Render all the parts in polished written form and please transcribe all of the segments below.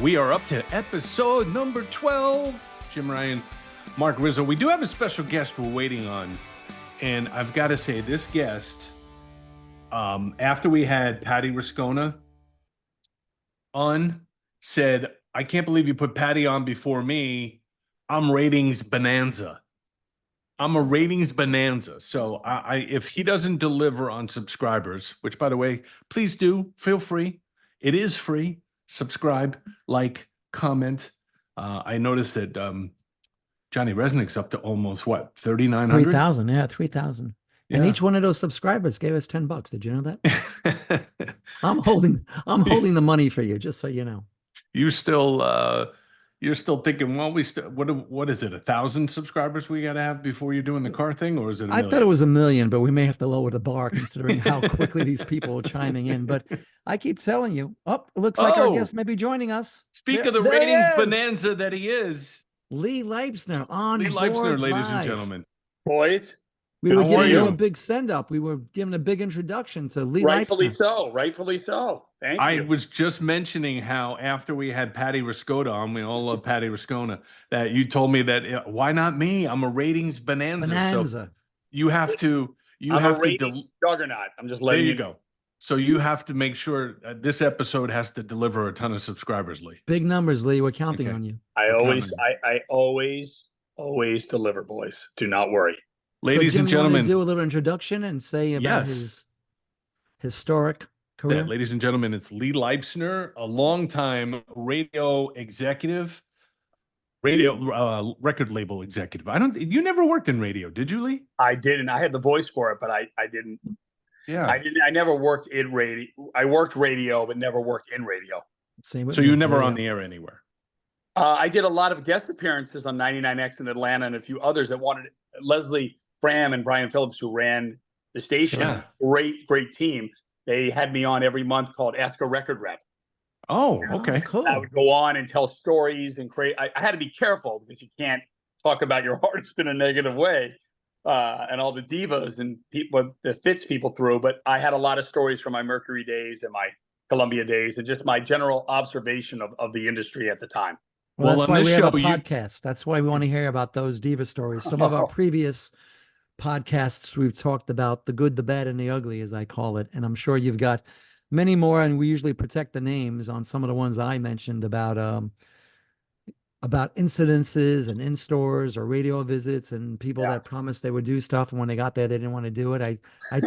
We are up to episode number 12. Jim Ryan, Mark Rizzo. We do have a special guest we're waiting on. And I've got to say, this guest, after we had Patty Rascona on, said, I can't believe you put Patty on before me. I'm ratings bonanza. I'm a ratings bonanza. So if he doesn't deliver on subscribers, which, by the way, please do, feel free. It is free. Subscribe, like, comment. I noticed that Johnny Resnick's up to almost, what, 3,900? 3,000, yeah, 3,000. Yeah. And each one of those subscribers gave us $10. Did you know that? I'm holding the money for you, just so you know. You're still thinking, well, what is it, 1,000 subscribers we got to have before you're doing the car thing, or is it a million? I thought it was 1 million, but we may have to lower the bar considering how quickly these people are chiming in. But I keep telling you, it looks like our guest may be joining us. Speak of the ratings bonanza that he is. Lee Leipsner on Lee board Leipsner, ladies live. and gentlemen. Boys. We were giving you a big send-up. We were giving a big introduction to Lee Leipsner. Rightfully so. Thank you. I was just mentioning how after we had Patty Rascona on, we all love Patty Rascona, that you told me that, why not me? I'm a ratings bonanza. So you have to juggernaut. I'm just letting you go. So you have to make sure this episode has to deliver a ton of subscribers, Lee. Big numbers, Lee. We're counting on you. I always deliver, boys. Do not worry. Ladies Jim, and gentlemen, do a little introduction and say about his historic career. Ladies and gentlemen, it's Lee Leipsner, a longtime radio executive, record label executive. You never worked in radio, did you, Lee? I didn't. I had the voice for it, but I didn't. Yeah. I never worked in radio. I worked radio, but never worked in radio. Same with so you never on the air anywhere? I did a lot of guest appearances on 99X in Atlanta and a few others that wanted Leslie Fram and Brian Phillips, who ran the station. Yeah. Great team. They had me on every month called Ask a Record Rep. Oh, okay. Cool. I would go on and tell stories and create. I had to be careful because you can't talk about your artist in a negative way and all the divas and people that fits people through. But I had a lot of stories from my Mercury days and my Columbia days and just my general observation of the industry at the time. Well, that's why we have a podcast. That's why we want to hear about those diva stories. Some of our previous podcasts, we've talked about the good, the bad, and the ugly, as I call it. And I'm sure you've got many more, and we usually protect the names on some of the ones I mentioned about incidences and in-stores or radio visits and people that promised they would do stuff, and when they got there, they didn't want to do it. I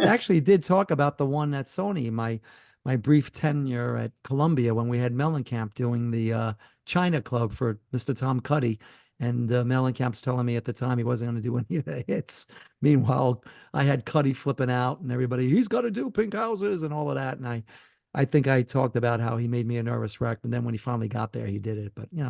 actually did talk about the one at Sony, my brief tenure at Columbia when we had Mellencamp doing the China Club for Mr. Tom Cuddy. And Mellencamp's telling me at the time he wasn't going to do any of the hits. Meanwhile, I had Cuddy flipping out and everybody, he's got to do Pink Houses and all of that. And I think I talked about how he made me a nervous wreck. And then when he finally got there, he did it. But, you know.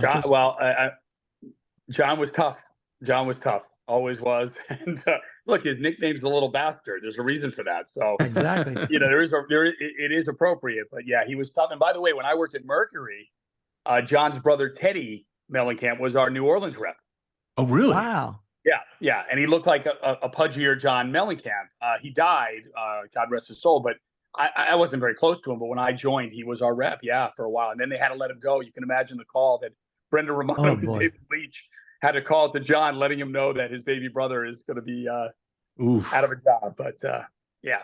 John was tough. John was tough. Always was. And look, his nickname's the Little Bastard. There's a reason for that. So exactly. It is appropriate. But yeah, he was tough. And by the way, when I worked at Mercury, John's brother, Teddy Mellencamp, was our New Orleans rep. Oh, really? Wow. Yeah. And he looked like a pudgier John Mellencamp. He died, God rest his soul, but I wasn't very close to him. But when I joined, he was our rep, for a while. And then they had to let him go. You can imagine the call that Brenda Romano and David Leach had to call to John, letting him know that his baby brother is going to be out of a job. But yeah.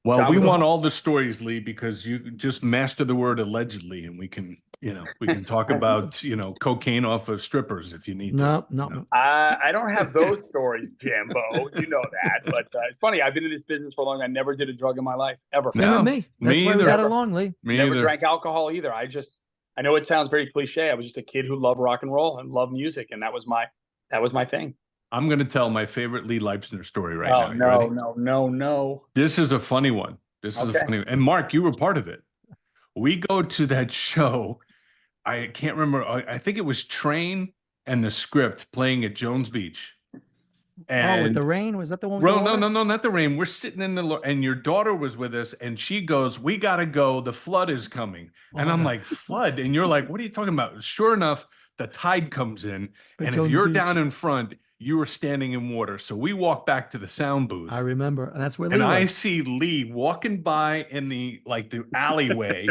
Well, John, we want all the stories, Lee, because you just master the word allegedly, and we can talk about, cocaine off of strippers if you need to. No. I don't have those stories, Jambo. You know that. But it's funny. I've been in this business for a long time. I never did a drug in my life, ever. Same with me. That's why we got along, Lee. Never drank alcohol either. I know it sounds very cliche. I was just a kid who loved rock and roll and loved music, and that was my thing. I'm going to tell my favorite Lee Leipsner story right now. No. This is a funny one. And Mark, you were part of it. We go to that show. I can't remember. I think it was Train and the Script playing at Jones Beach. And with the rain? Was that the one? No, not the rain. We're sitting in and your daughter was with us, and she goes, "We got to go. The flood is coming." And I'm like, "Flood?" And you're like, "What are you talking about?" Sure enough, the tide comes in, and if you're down in front, you were standing in water. So we walk back to the sound booth. I remember. And that's where Lee was. I see Lee walking by in the alleyway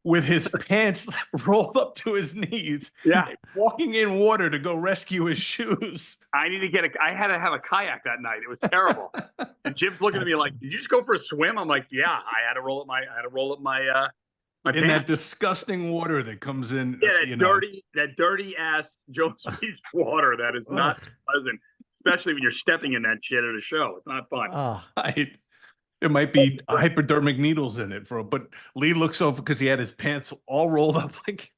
with his pants rolled up to his knees. Yeah. Walking in water to go rescue his shoes. I had to have a kayak that night. It was terrible. And Jim's looking at me like, "Did you just go for a swim?" I'm like, "Yeah, I had to roll up my my in pants." That disgusting water that comes in. Yeah, that dirty ass Jones Beach water that is not pleasant, especially when you're stepping in that shit at a show. It's not fun. It might be hypodermic needles in it but Lee looks over because he had his pants all rolled up like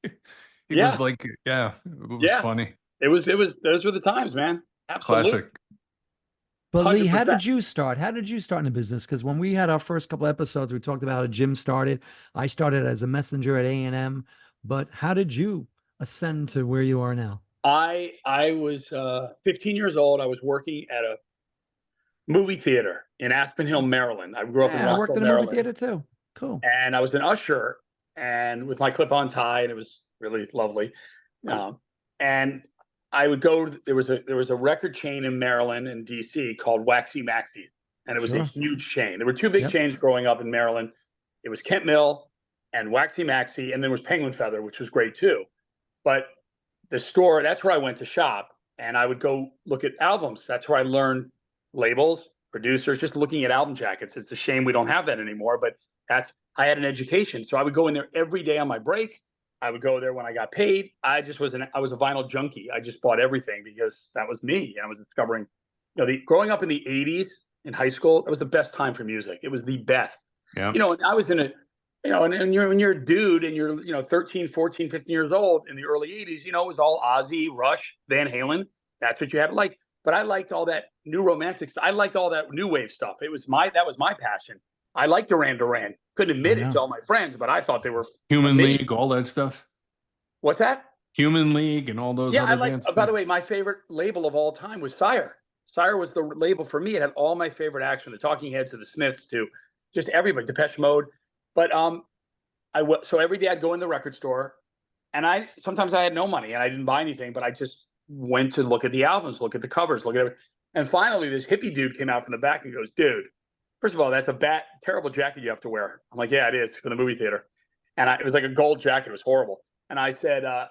he was like, it was funny. It was those were the times, man. Absolutely. Classic. But Lee, how did you start? How did you start in the business? Because when we had our first couple episodes, we talked about how Jim started. I started as a messenger at A&M. But how did you ascend to where you are now? I was 15 years old. I was working at a movie theater in Aspen Hill, Maryland. I grew up in Rockville, I worked in a movie theater too. Cool. And I was an usher, and with my clip-on tie, and it was really lovely. And I would go. There was a record chain in Maryland and DC called Waxy Maxy, and it was a huge chain. There were two big chains growing up in Maryland. It was Kent Mill and Waxy Maxy, and then there was Penguin Feather, which was great too. But the store, that's where I went to shop, and I would go look at albums. That's where I learned labels, producers, just looking at album jackets. It's a shame we don't have that anymore, but I had an education. So I would go in there every day on my break. I would go there when I got paid. I was a vinyl junkie. I just bought everything because that was me. And I was discovering, growing up in the 80s in high school, it was the best time for music. It was the best. Yeah. And I was in and you're a dude and you're, 13, 14, 15 years old in the early 80s, it was all Ozzy, Rush, Van Halen. That's what you had to like. But I liked all that new romantic stuff. I liked all that new wave stuff. That was my passion. I liked Duran Duran. Couldn't admit it to all my friends, but I thought they were Human amazing. League, all that stuff. What's that? Human League and all those other bands. By the way, my favorite label of all time was Sire. Sire was the label for me. It had all my favorite acts, from the Talking Heads to the Smiths to just everybody, Depeche Mode. But so every day I'd go in the record store, and sometimes I had no money and I didn't buy anything, but I just went to look at the albums, look at the covers, look at everything. And finally, this hippie dude came out from the back and goes, "Dude, first of all, that's a terrible jacket you have to wear." I'm like, "Yeah, it is, for the movie theater." And it was like a gold jacket. It was horrible. And I said, "How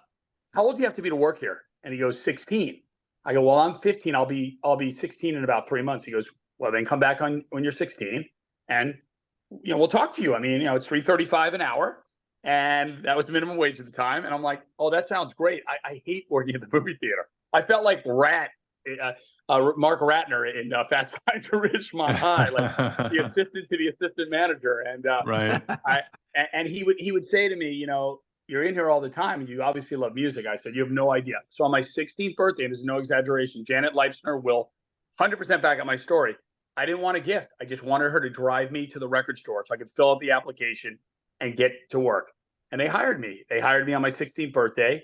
old do you have to be to work here?" And he goes, 16. I go, "Well, I'm 15. I'll be 16 in about 3 months." He goes, "Well, then come back when you're 16, and we'll talk to you. I mean, it's $3.35 an hour." And that was the minimum wage at the time. And I'm like, "Oh, that sounds great." I hate working at the movie theater. I felt like Mark Ratner in Fast Times at Ridgemont High, like the assistant to the assistant manager. And right. And he would say to me, "You're in here all the time, and you obviously love music." I said, "You have no idea." So on my 16th birthday, and this is no exaggeration, Janet Leipsner will 100% back up my story. I didn't want a gift. I just wanted her to drive me to the record store so I could fill out the application and get to work. And they hired me. They hired me on my 16th birthday,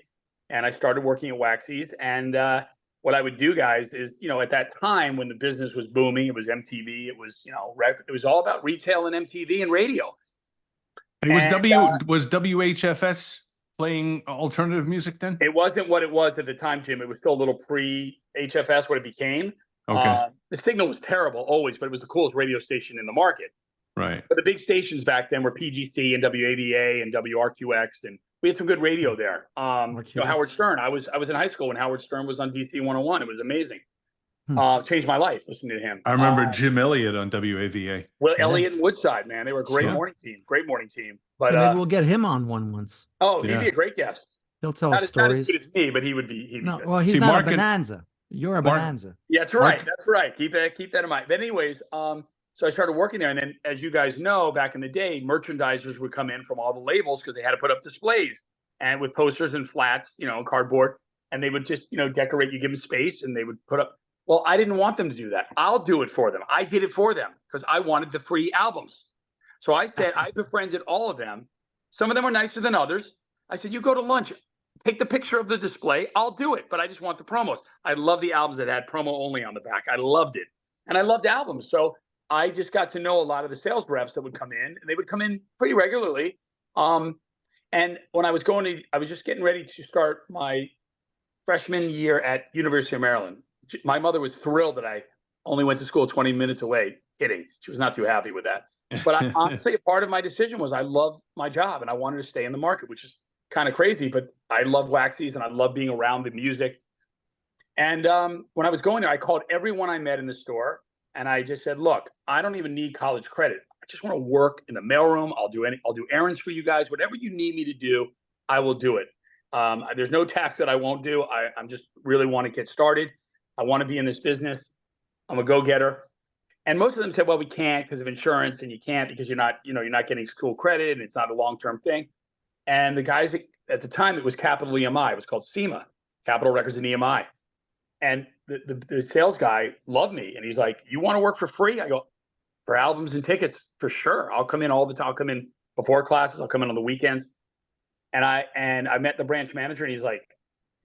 and I started working at Waxy's. And what I would do, guys, is, at that time when the business was booming, it was MTV. It was, it was all about retail and MTV and radio. And was WHFS playing alternative music then? It wasn't what it was at the time, Jim. It was still a little pre-HFS, what it became. Okay. The signal was terrible always, but it was the coolest radio station in the market. Right. But the big stations back then were PGC and WAVA and WRQX, and we had some good radio there. Howard Stern. I was in high school when Howard Stern was on DC 101. It was amazing. Changed my life listening to him. I remember Jim Elliott on WAVA. Well, Elliott and Woodside, man, they were a great morning team. Great morning team. But maybe we'll get him on once. Oh, he'd be a great guest. He'll tell us stories. Not as good as me, but he would be. No, well, he's not a bonanza. You're a bonanza. Yeah, that's right. That's right. Keep that in mind. But anyways, so I started working there, and then, as you guys know, back in the day, merchandisers would come in from all the labels because they had to put up displays and with posters and flats, cardboard, and they would just, decorate. You give them space, and they would put up. Well, I didn't want them to do that. I'll do it for them. I did it for them because I wanted the free albums. So I said, I befriended all of them. Some of them were nicer than others. I said, "You go to lunch, take the picture of the display. I'll do it, but I just want the promos." I love the albums that had promo only on the back. I loved it. And I loved albums. So I just got to know a lot of the sales reps that would come in, and they would come in pretty regularly. And when I was just getting ready to start my freshman year at University of Maryland. My mother was thrilled that I only went to school 20 minutes away. Kidding. She was not too happy with that. But honestly, a part of my decision was I loved my job and I wanted to stay in the market, which is kind of crazy, but I love Waxies and I love being around the music. And when I was going there, I called everyone I met in the store and I just said, look, I don't even need college credit. I just want to work in the mailroom. I'll do errands for you guys. Whatever you need me to do, I will do it. There's no task that I won't do. I'm just really want to get started. I want to be in this business. I'm a go-getter. And most of them said, well, we can't because of insurance, and you can't because you're not getting school credit and it's not a long-term thing. And the guys at the time, it was Capital EMI. It was called SEMA, Capital Records and EMI. And the sales guy loved me. And he's like, you want to work for free? I go, for albums and tickets, for sure. I'll come in all the time. I'll come in before classes. I'll come in on the weekends. And I met the branch manager and he's like,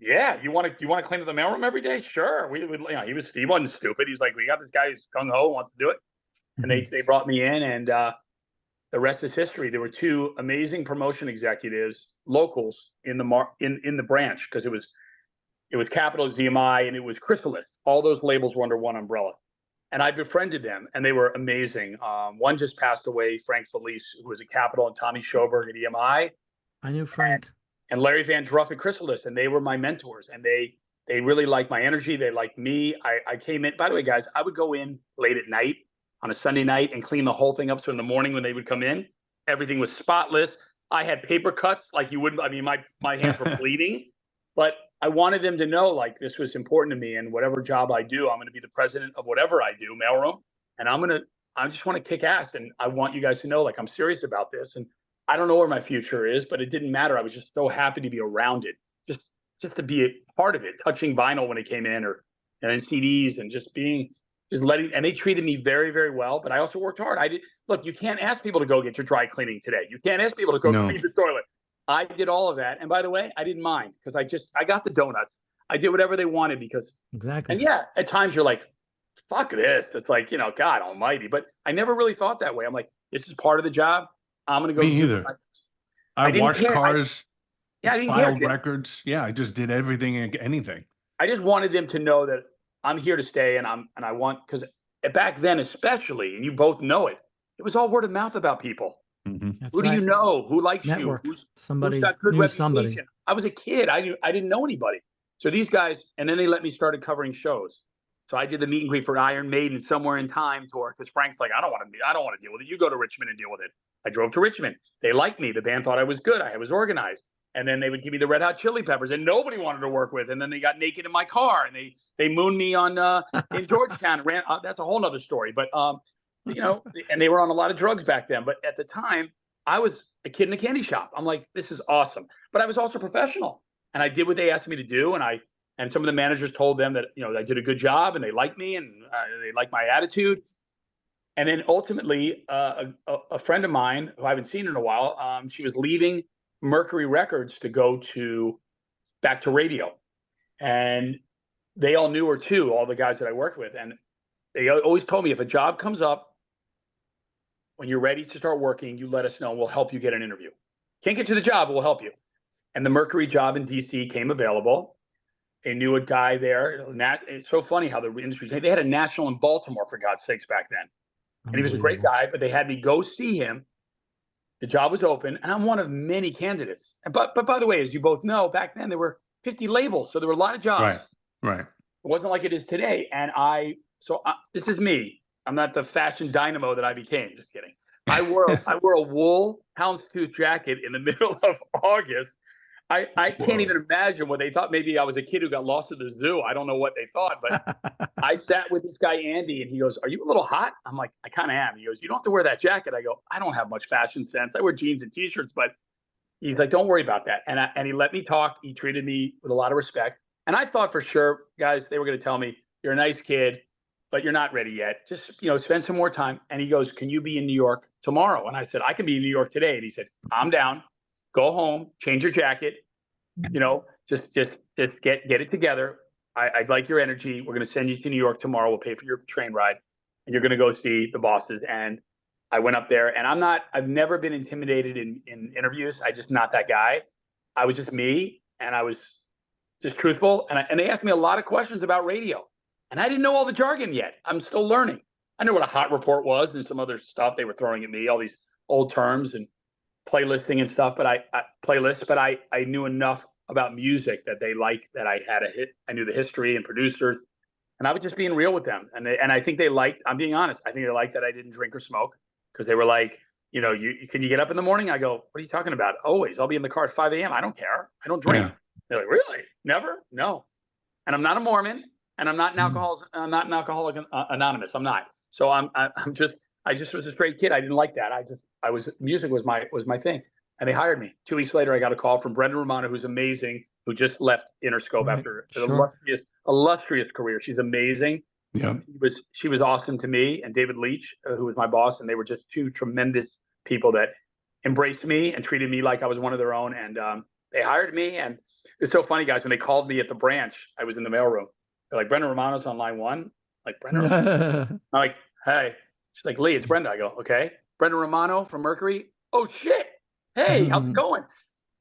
yeah, you want to clean up the mailroom every day? Sure. He wasn't stupid. He's like, we got this guy who's gung ho, wants to do it. And they brought me in, and the rest is history. There were two amazing promotion executives, locals in the branch, because it was Capital ZMI and it was Chrysalis. All those labels were under one umbrella. And I befriended them, and they were amazing. One just passed away, Frank Felice, who was at Capital, and Tommy Schoberg at EMI. I knew Frank. And Larry Van Druff at Chrysalis, and they were my mentors, and they really liked my energy. They liked me. I came in. By the way, guys, I would go in late at night on a Sunday night and clean the whole thing up. So in the morning when they would come in, everything was spotless. I had paper cuts like you wouldn't. I mean, my hands were bleeding, but I wanted them to know like this was important to me. And whatever job I do, I'm going to be the president of whatever I do, mailroom, and I just want to kick ass, and I want you guys to know like I'm serious about this. And I don't know where my future is, but it didn't matter. I was just so happy to be around it, just to be a part of it, touching vinyl when it came in, and CDs, and and they treated me very, very well. But I also worked hard. Look, you can't ask people to go get your dry cleaning today. You can't ask people to go clean the toilet. I did all of that. And by the way, I didn't mind because I got the donuts. I did whatever they wanted because exactly. And yeah, at times you're like, fuck this. It's like, God almighty. But I never really thought that way. I'm like, this is part of the job. I'm going to go. Me either. I washed cars. I didn't filed care. records. Yeah, I just did everything and anything. I just wanted them to know that I'm here to stay, and I want, because back then especially, and you both know it, it was all word of mouth about people. Mm-hmm. Who do you know? Who likes Network. you? Somebody who's got good knew reputation? somebody. I was a kid. I didn't know anybody. So these guys, and then they let me started covering shows. So I did the meet and greet for Iron Maiden Somewhere in Time tour, because Frank's like, I don't want to deal with it. You go to Richmond and deal with it. I drove to Richmond. They liked me. The band thought I was good. I was organized. And then they would give me the Red Hot Chili Peppers, and nobody wanted to work with. And then they got naked in my car, and they mooned me on in Georgetown. That's a whole nother story. But and they were on a lot of drugs back then. But at the time, I was a kid in a candy shop. I'm like, this is awesome. But I was also professional, and I did what they asked me to do. And some of the managers told them that I did a good job, and they liked me, and they liked my attitude. And then ultimately, a friend of mine who I haven't seen in a while, she was leaving Mercury Records to go back to radio. And they all knew her too, all the guys that I worked with. And they always told me, if a job comes up, when you're ready to start working, you let us know and we'll help you get an interview. Can't get to the job, but we'll help you. And the Mercury job in DC came available. They knew a guy there. It's so funny how the industry, they had a national in Baltimore, for God's sakes, back then. And he was a great guy, but they had me go see him. The job was open, and I'm one of many candidates. But by the way, as you both know, back then there were 50 labels, so there were a lot of jobs. Right. It wasn't like it is today. And this is me. I'm not the fashion dynamo that I became. Just kidding. I wore a wool houndstooth jacket in the middle of August. I can't even imagine what they thought. Maybe I was a kid who got lost at the zoo. I don't know what they thought, but I sat with this guy, Andy, and he goes, "Are you a little hot?" I'm like, "I kind of am." He goes, "You don't have to wear that jacket." I go, "I don't have much fashion sense. I wear jeans and t-shirts," but he's like, "Don't worry about that." And he let me talk. He treated me with a lot of respect. And I thought for sure, guys, they were going to tell me, "You're a nice kid, but you're not ready yet. Just, spend some more time." And he goes, "Can you be in New York tomorrow?" And I said, "I can be in New York today." And he said, "I'm down. Go home, change your jacket, just get it together. I'd like your energy. We're going to send you to New York tomorrow. We'll pay for your train ride, and you're going to go see the bosses." And I went up there, and I've never been intimidated in interviews. I just not that guy. I was just me, and I was just truthful. And they asked me a lot of questions about radio, and I didn't know all the jargon yet. I'm still learning. I knew what a hot report was and some other stuff they were throwing at me, all these old terms and playlisting and stuff. But I knew enough about music that they liked that I had a hit. I knew the history and producers, and I was just being real with them. And I think they liked. I'm being honest. I think they liked that I didn't drink or smoke, because they were like, can you get up in the morning? I go, what are you talking about? Always. I'll be in the car at 5 a.m. I don't care. I don't drink. Yeah. They're like, really? Never? No. And I'm not a Mormon, and I'm not an Alcoholic Anonymous. I'm not. So I just was a straight kid. I didn't like that. Music was my thing. And they hired me. 2 weeks later, I got a call from Brendan Romano, who's amazing, who just left Interscope after an illustrious career. She's amazing. Yeah. She was awesome to me, and David Leach, who was my boss, and they were just two tremendous people that embraced me and treated me like I was one of their own. And they hired me, and it's so funny, guys. When they called me at the branch, I was in the mailroom. They're like, Brendan Romano's on line one. Like, Brendan Romano? I'm like, hey. She's like, Lee, it's Brenda. I go, okay. Brendan Romano from Mercury? Oh, shit. Hey, how's it going?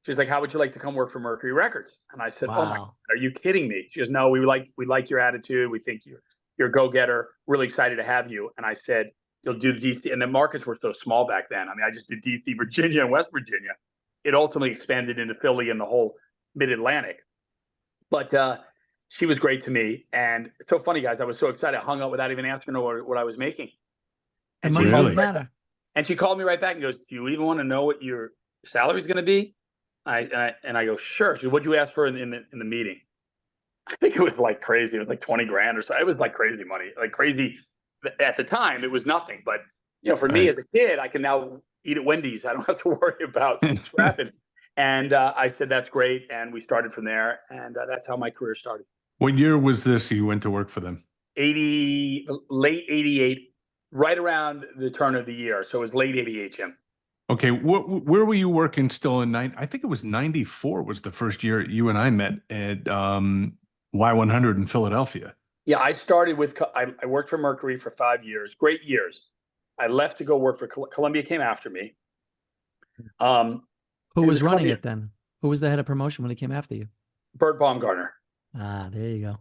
She's like, how would you like to come work for Mercury Records? And I said, wow. Oh my God, are you kidding me? She goes, no, we like your attitude. We think you're a go-getter. Really excited to have you. And I said, you'll do the DC. And the markets were so small back then. I mean, I just did DC, Virginia, and West Virginia. It ultimately expanded into Philly and the whole mid-Atlantic. But she was great to me. And it's so funny, guys. I was so excited. I hung out without even asking her what I was making. And money didn't matter. And she called me right back and goes, do you even want to know what your salary is going to be? I go, sure. She goes, what'd you ask for in the meeting? I think it was like crazy. It was like 20 grand or so. It was like crazy money, like crazy. At the time, it was nothing. But, for me as a kid, I can now eat at Wendy's. I don't have to worry about scrapping. And I said, that's great. And we started from there. And that's how my career started. What year was this you went to work for them? Late 88, right around the turn of the year. So it was late 88, Jim. Okay. Where were you working still in I think it was 94 was the first year you and I met at Y100 in Philadelphia. Yeah, I started I worked for Mercury for 5 years. Great years. I left to go work for Columbia. Came after me. Who was running it then? Who was the head of promotion when he came after you? Bert Baumgartner. Ah, there you go.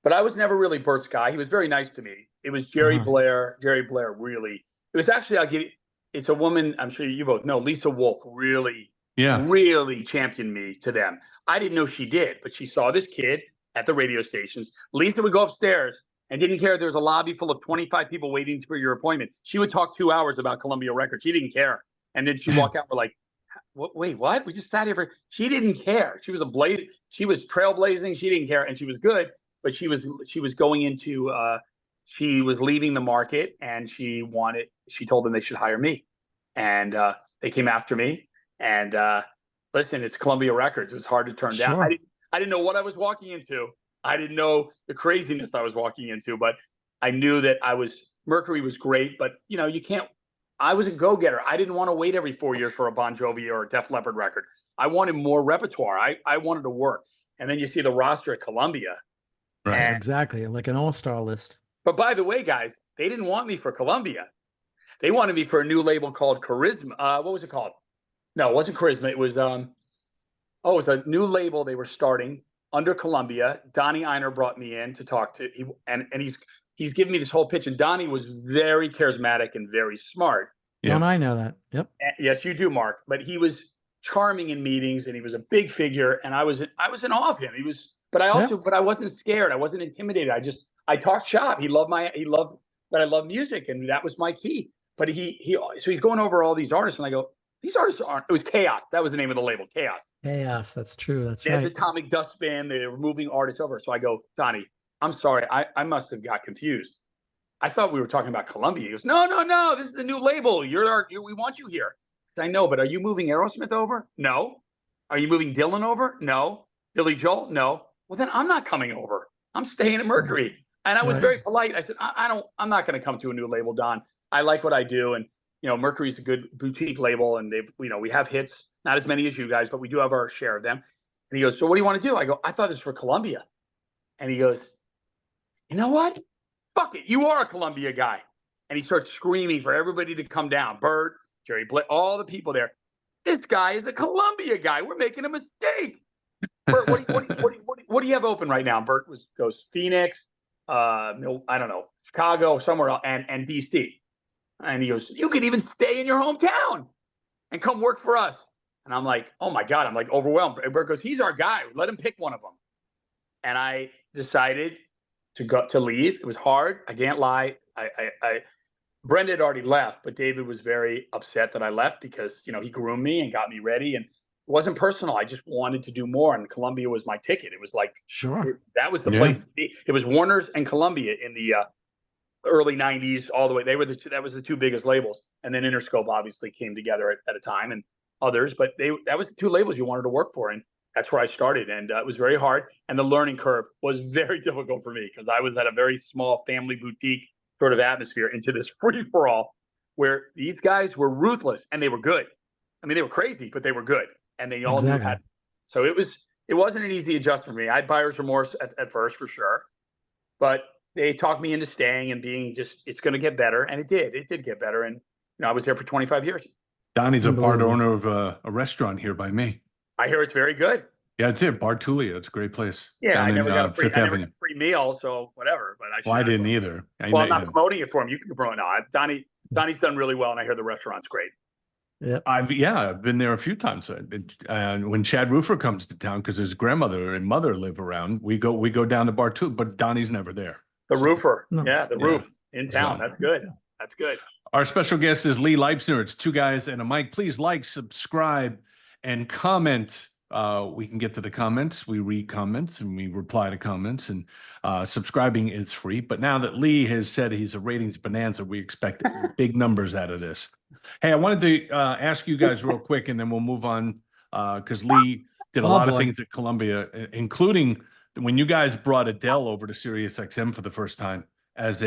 But I was never really Bert's guy. He was very nice to me. It was Jerry Blair. Jerry Blair really. It was actually, it's a woman, I'm sure you both know, Lisa Wolf, really championed me to them. I didn't know she did, but she saw this kid at the radio stations. Lisa would go upstairs and didn't care if there was a lobby full of 25 people waiting for your appointment. She would talk 2 hours about Columbia Records. She didn't care. And then she'd walk out, we're like, wait, what? We just sat here she didn't care. She was she was trailblazing. She didn't care. And she was good, but she was going into, she was leaving the market, and she told them they should hire me. And they came after me. And listen, it's Columbia Records. It was hard to turn down. I didn't know what I was walking into. I didn't know the craziness I was walking into, but I knew that Mercury was great, but I was a go-getter. I didn't want to wait every 4 years for a Bon Jovi or a Def Leppard record. I wanted more repertoire. I wanted to work. And then you see the roster at Columbia. Right, exactly. Like an all-star list. But by the way, guys, they didn't want me for Columbia. They wanted me for a new label called Charisma. What was it called? No, it wasn't Charisma. It was it was a new label they were starting under Columbia. Donnie Einer brought me in to talk to, and he's giving me this whole pitch. And Donnie was very charismatic and very smart. Yeah. Don't I know that? Yep. Yes, you do, Mark. But he was charming in meetings, and he was a big figure, and I was in awe of him. But I wasn't scared. I wasn't intimidated. I talked shop. He loved that I love music, and that was my key. But so he's going over all these artists, and I go, these artists aren't. It was Chaos. That was the name of the label, Chaos. Chaos. That's true. That's right. It's Atomic Dust Band. They were moving artists over. So I go, Donnie, I'm sorry. I must have got confused. I thought we were talking about Columbia. He goes, no. This is the new label. We want you here. I know, but are you moving Aerosmith over? No. Are you moving Dylan over? No. Billy Joel? No. Well, then I'm not coming over. I'm staying at Mercury. And I was very polite. I said, I'm not going to come to a new label, Don. I like what I do. And, Mercury's a good boutique label, and we have hits, not as many as you guys, but we do have our share of them. And he goes, so what do you want to do? I go, I thought this was for Columbia. And he goes, you know what? Fuck it. You are a Columbia guy. And he starts screaming for everybody to come down. Bert, Jerry Blair, all the people there. This guy is a Columbia guy. We're making a mistake. Bert, what do you have open right now? Bert goes, Phoenix, I don't know, Chicago, somewhere else, and DC. And he goes, you could even stay in your hometown and come work for us. And I'm like, oh my God, I'm like overwhelmed. Bert goes, he's our guy. Let him pick one of them. And I decided to leave. It was hard. I can't lie. Brenda had already left, but David was very upset that I left because, he groomed me and got me ready. And it wasn't personal. I just wanted to do more. And Columbia was my ticket. It was like, Sure, that was the place to be. It was Warner's and Columbia in the early 90s all the way. That was the two biggest labels. And then Interscope obviously came together at a time, and others, but that was the two labels you wanted to work for. And that's where I started. And it was very hard. And the learning curve was very difficult for me because I was at a very small family boutique sort of atmosphere into this free-for-all where these guys were ruthless and they were good. I mean, they were crazy, but they were good. And they all knew how. So it wasn't an easy adjustment for me. I had buyer's remorse at first, for sure. But they talked me into staying and being it's going to get better. And it did. It did get better. And, I was there for 25 years. Donnie's a part owner of a restaurant here by me. I hear it's very good. Yeah, it's it. Bar Tulia. It's a great place. Yeah, I never got a free meal, so whatever. But I didn't either. I'm not promoting it for him. You can promote it now. Donnie's done really well, and I hear the restaurant's great. Yeah, I've been there a few times. When Chad Roofer comes to town, because his grandmother and mother live around, we go down to Bar Tulia, but Donnie's never there. The roofer, roof in town. That's good. That's good. Our special guest is Lee Leipsner. It's two guys and a mic. Please like, subscribe, and comment. We can get to the comments. We read comments and we reply to comments, and subscribing is free. But now that Lee has said he's a ratings bonanza, we expect big numbers out of this. Hey, I wanted to ask you guys real quick, and then we'll move on because Lee did a lot of things at Columbia, including when you guys brought Adele over to Sirius XM for the first time as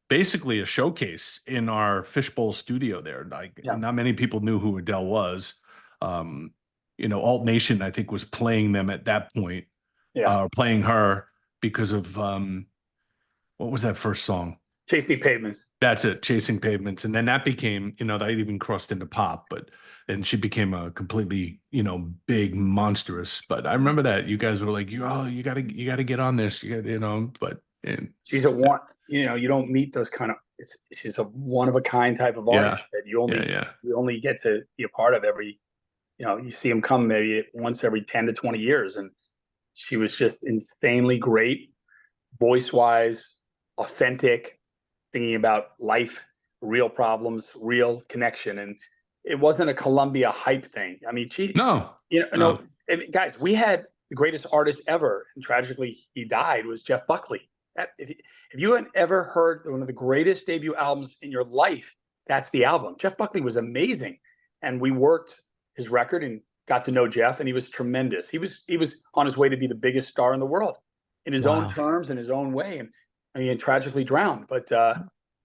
basically a showcase in our Fishbowl studio there. Not many people knew who Adele was. Alt Nation, I think, was playing them at that point, or playing her because of what was that first song? Chasing Pavements. That's it, Chasing Pavements. And then that became, that even crossed into pop, and she became a completely, big, monstrous. But I remember that you guys were like, you gotta get on this, she's a one, you don't meet those kind of, she's a one of a kind type of artist that you only get to be a part of every. You see him come maybe once every 10 to 20 years. And she was just insanely great, voice-wise, authentic, thinking about life, real problems, real connection. And it wasn't a Columbia hype thing. I mean, guys, we had the greatest artist ever, and tragically he died, was Jeff Buckley. If you had ever heard one of the greatest debut albums in your life, that's the album. Jeff Buckley was amazing. And we worked his record and got to know Jeff, and he was tremendous. He was on his way to be the biggest star in the world in his own terms, in his own way. And tragically drowned. But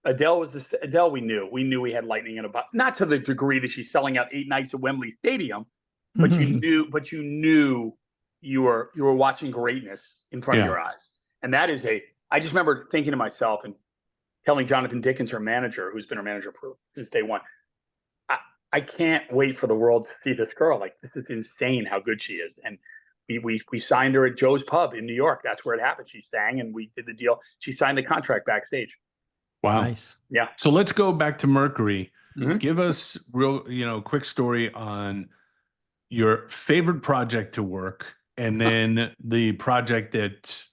Adele was Adele we knew. We knew we had lightning in a bottle. Not to the degree that she's selling out 8 nights at Wembley Stadium, but you knew you were watching greatness in front of your eyes. And that is I just remember thinking to myself and telling Jonathan Dickens, her manager, who's been her manager since day one, I can't wait for the world to see this girl. Like, this is insane how good she is. And we signed her at Joe's Pub in New York. That's where it happened. She sang and we did the deal. She signed the contract backstage. Wow. Nice. Yeah. So let's go back to Mercury. Mm-hmm. Give us real, quick story on your favorite project to work, and then the project that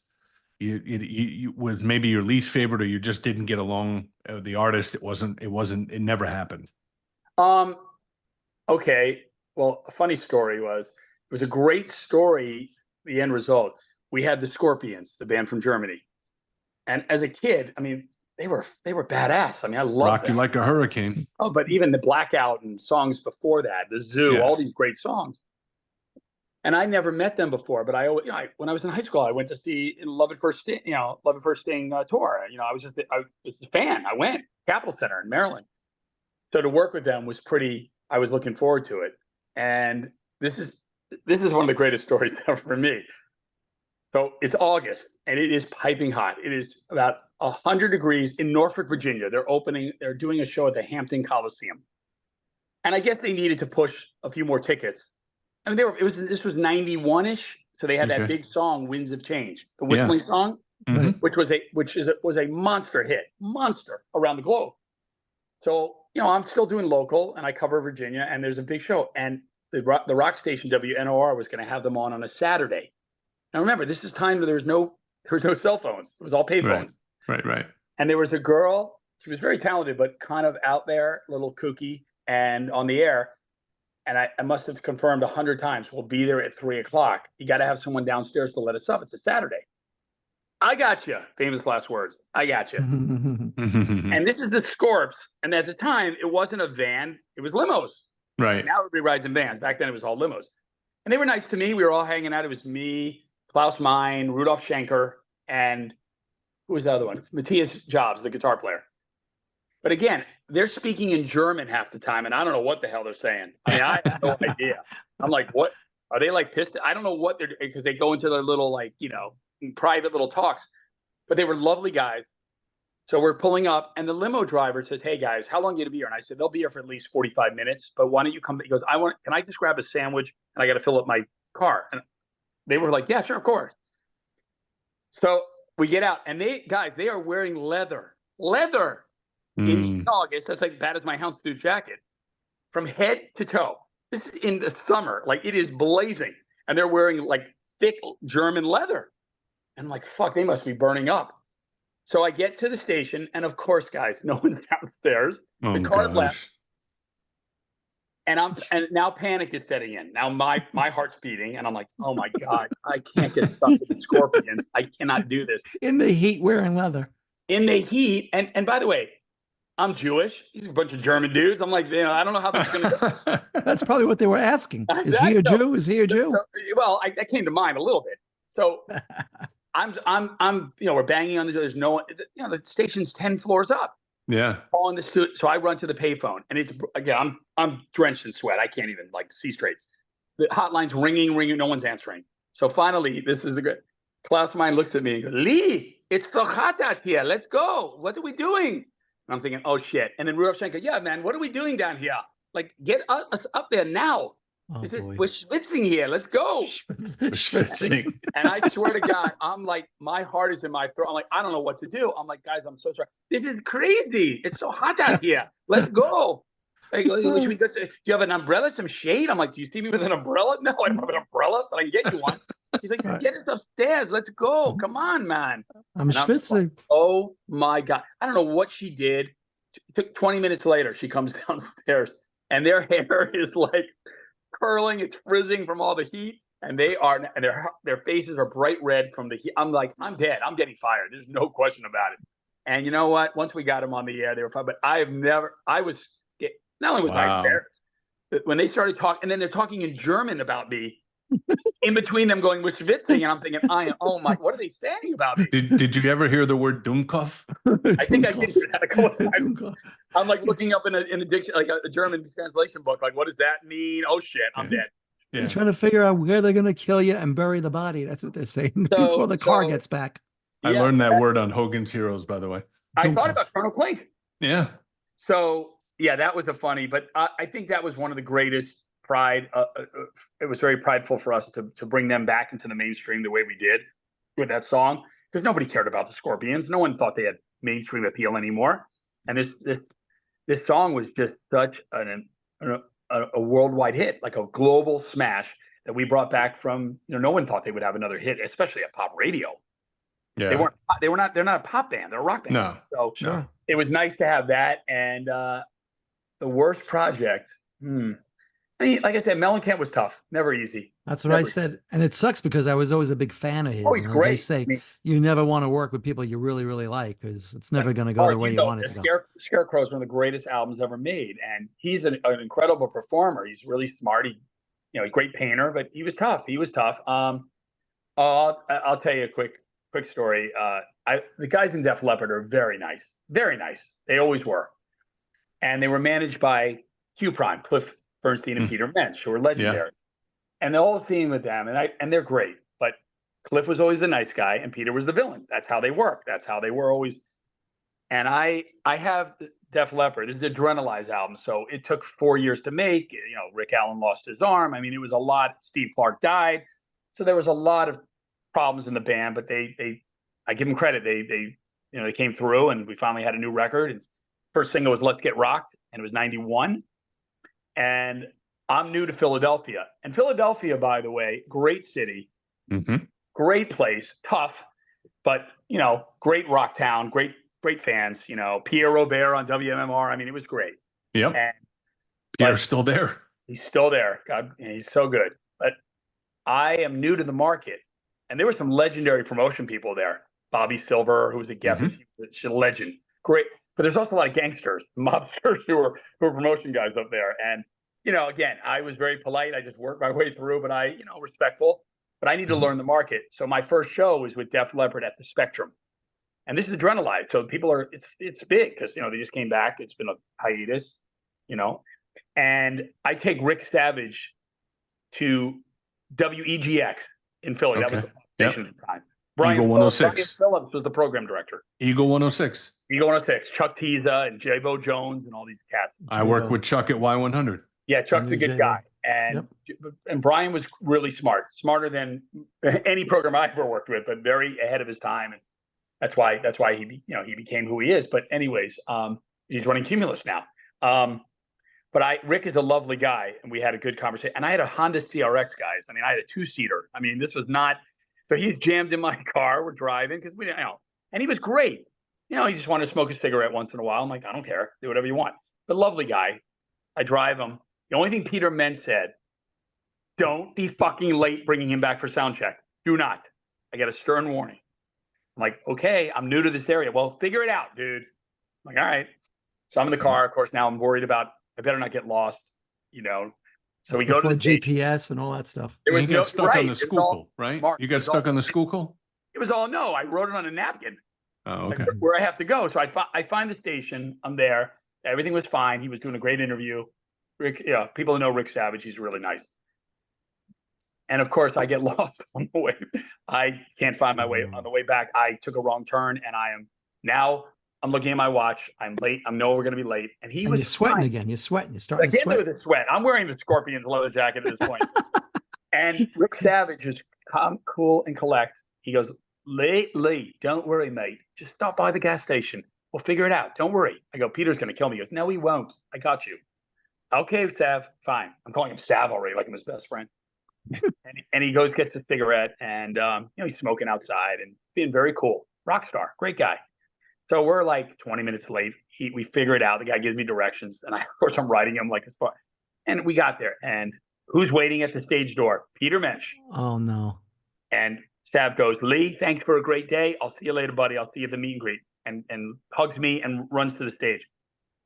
you was maybe your least favorite, or you just didn't get along with the artist. It never happened. Okay. Well, a funny story was, it was a great story. The end result, we had the Scorpions, the band from Germany. And as a kid, I mean, they were badass. I mean, I loved Rock You Like a Hurricane. Oh, but even the Blackout and songs before that, the Zoo, all these great songs. And I never met them before, but when I was in high school, I went to see Love at First Sting, Love at First Sting tour. I was a fan. I went Capitol Center in Maryland. So to work with them was I was looking forward to it. And this is one of the greatest stories ever for me. So it's August and it is piping hot. It is about 100 degrees in Norfolk, Virginia. They're doing a show at the Hampton Coliseum. And I guess they needed to push a few more tickets. I mean, this was 91-ish. So they had that big song, Winds of Change, the whistling song. Right. which was a monster hit, monster around the globe. So, I'm still doing local, and I cover Virginia, and there's a big show, and the rock station WNOR was going to have them on a Saturday. Now remember, this is time where there was no cell phones; it was all payphones. Right. And there was a girl; she was very talented, but kind of out there, a little kooky, and on the air. And I must have confirmed 100 times, we'll be there at 3:00. You got to have someone downstairs to let us up. It's a Saturday. I got you. Famous last words. I got you. And this is the Scorps. And at the time, it wasn't a van. It was limos. Right. Now everybody rides in vans. Back then, it was all limos. And they were nice to me. We were all hanging out. It was me, Klaus Meine, Rudolf Schenker, and who was the other one? Matthias Jobs, the guitar player. But again, they're speaking in German half the time, and I don't know what the hell they're saying. I mean, I have no idea. I'm like, what? Are they like pissed? I don't know what they're doing, because they go into their little, like, private little talks. But they were lovely guys. So we're pulling up, and the limo driver says, hey, guys, how long are you going to be here? And I said, they'll be here for at least 45 minutes, but why don't you come? He goes, can I just grab a sandwich, and I got to fill up my car? And they were like, yeah, sure, of course. So we get out, and they are wearing leather in August. That's like bad as my houndstooth jacket from head to toe. This is in the summer. Like, it is blazing. And they're wearing like thick German leather. And I'm like, fuck, they must be burning up. So I get to the station, and of course, guys, no one's downstairs. The car left. And now panic is setting in. Now my heart's beating, and I'm like, oh my God, I can't get stuck with the Scorpions. I cannot do this. In the heat, wearing leather. In the heat. And by the way, I'm Jewish. These are a bunch of German dudes. I'm like, I don't know how this is going to go. That's probably what they were asking. Is he a Jew? Is he a Jew? So, well, that came to mind a little bit. So I'm we're banging on the door. There's no one. The station's 10 floors up. Yeah. All in the studio. So I run to the payphone, and it's again, I'm drenched in sweat. I can't even see straight. The hotline's ringing. No one's answering. So finally, this is the good. Klaus Meine looks at me and goes, Lee, it's so hot out here. Let's go. What are we doing? And I'm thinking, oh shit. And then Rudolf Schenker, yeah, man, what are we doing down here? Like, get us up there now. Oh, We're schwitzing here. Let's go. Schwitzing. And I swear to God, I'm like, my heart is in my throat. I'm like, I don't know what to do. I'm like, guys, I'm so sorry. This is crazy. It's so hot out here. Let's go. Like, do you have an umbrella, some shade? I'm like, do you see me with an umbrella? No, I don't have an umbrella, but I can get you one. He's like, get us upstairs. Let's go. Come on, man. I'm schwitzing. Like, oh my God. I don't know what she did. It took 20 minutes later, she comes downstairs, and their hair is like curling. It's frizzing from all the heat. And their faces are bright red from the heat. I'm like, I'm dead. I'm getting fired. There's no question about it. And you know what? Once we got them on the air, they were fine. But not only was I embarrassed, but when they started talking, and then they're talking in German about me, in between them going with schwitzing, and I'm thinking, oh my, what are they saying about me? Did you ever hear the word Dummkopf? I think I did hear that a couple of times. I'm like looking up in a diction, like a German translation book, like, what does that mean? Oh shit, I'm dead. Yeah. They're trying to figure out where they're going to kill you and bury the body. That's what they're saying before the car gets back. I learned that word on Hogan's Heroes, by the way. I thought about Colonel Klink. Yeah. So yeah, that was funny, but I think that was one of the greatest pride. It was very prideful for us to bring them back into the mainstream the way we did with that song, because nobody cared about the Scorpions. No one thought they had mainstream appeal anymore. And this song was just such a worldwide hit, like a global smash that we brought back from, no one thought they would have another hit, especially at pop radio. Yeah. They're not a pop band. They're a rock band. No. So sure. It was nice to have that. And the worst project. I mean, like I said, Mellencamp was tough. Never easy. That's what I said. And it sucks because I was always a big fan of his. Oh, he's great. They say, you never want to work with people you really, really like, because it's never going to go the way you want it to go. Scarecrow is one of the greatest albums ever made. And he's an incredible performer. He's really smart. He's a great painter, but he was tough. I'll tell you a quick story. The guys in Def Leppard are very nice. Very nice. They always were. And they were managed by Q Prime, Cliff Bernstein and Peter Mensch, who are legendary. Yeah. And the whole theme with them, and they're great, but Cliff was always the nice guy and Peter was the villain. That's how they work. That's how they were always. And I have Def Leppard. This is the Adrenalize album. So it took 4 years to make. Rick Allen lost his arm. I mean, it was a lot. Steve Clark died. So there was a lot of problems in the band, but they I give them credit. They came through, and we finally had a new record. And first single was "Let's Get Rocked," and it was '91. And I'm new to Philadelphia. And Philadelphia, by the way, great city, great place, tough, but great rock town, great fans. Pierre Robert on WMMR. I mean, it was great. Yep. And Pierre's still there. He's still there. God, he's so good. But I am new to the market, and there were some legendary promotion people there. Bobby Silver, who was a Geffen, she's a legend. Great. But there's also a lot of gangsters, mobsters who were promotion guys up there. And, again, I was very polite. I just worked my way through, but I, respectful. But I need to learn the market. So my first show was with Def Leppard at the Spectrum. And this is Adrenalize. So people it's big because, they just came back. It's been a hiatus, And I take Rick Savage to WEGX in Philly. Okay. That was the station at the time. Brian Eagle 106. Brian Phillips was the program director. Eagle 106. Eagle 106. Chuck Teza and J-Bo Jones and all these cats. I worked with Chuck at Y100. Yeah, Chuck's a good guy. And Brian was really smart. Smarter than any program I ever worked with, but very ahead of his time. And that's why he became who he is. But anyways, he's running Cumulus now. But Rick is a lovely guy, and we had a good conversation. And I had a Honda CRX, guys. I mean, I had a 2-seater. I mean, this was not. So he jammed in my car. We're driving because we didn't know. And he was great. He just wanted to smoke a cigarette once in a while. I'm like, I don't care. Do whatever you want. But lovely guy. I drive him. The only thing Peter Mensch said, don't be fucking late bringing him back for sound check. Do not. I got a stern warning. I'm like, okay, I'm new to this area. Well, figure it out, dude. I'm like, all right. So I'm in the car. Of course, now I'm worried about, I better not get lost, So we go to the GPS and all that stuff. You got stuck on the Schuylkill, right? You got stuck on the Schuylkill? It was all, no, I wrote it on a napkin. Oh, okay. Where I have to go. So I find the station. I'm there. Everything was fine. He was doing a great interview. Rick, people know Rick Savage. He's really nice. And of course, I get lost on the way. I can't find my way on the way back. I took a wrong turn, and I'm looking at my watch. I'm late. I know we're going to be late. And he was you're sweating again. You're sweating. You're starting to sweat. I can't do the sweat. I'm wearing the Scorpions leather jacket at this point. And Rick Savage is calm, cool, and collect. He goes, Lee, don't worry, mate. Just stop by the gas station. We'll figure it out. Don't worry. I go, Peter's going to kill me. He goes, no, he won't. I got you. Okay, Sav, fine. I'm calling him Sav already, like I'm his best friend. and he goes, gets a cigarette, and he's smoking outside and being very cool. Rock star, great guy. So we're like 20 minutes late. We figure it out. The guy gives me directions, and of course I'm writing him like a spot. And we got there, and who's waiting at the stage door? Peter Mensch. Oh no. And Sav goes, Lee, thanks for a great day. I'll see you later, buddy. I'll see you at the meet and greet. And hugs me and runs to the stage.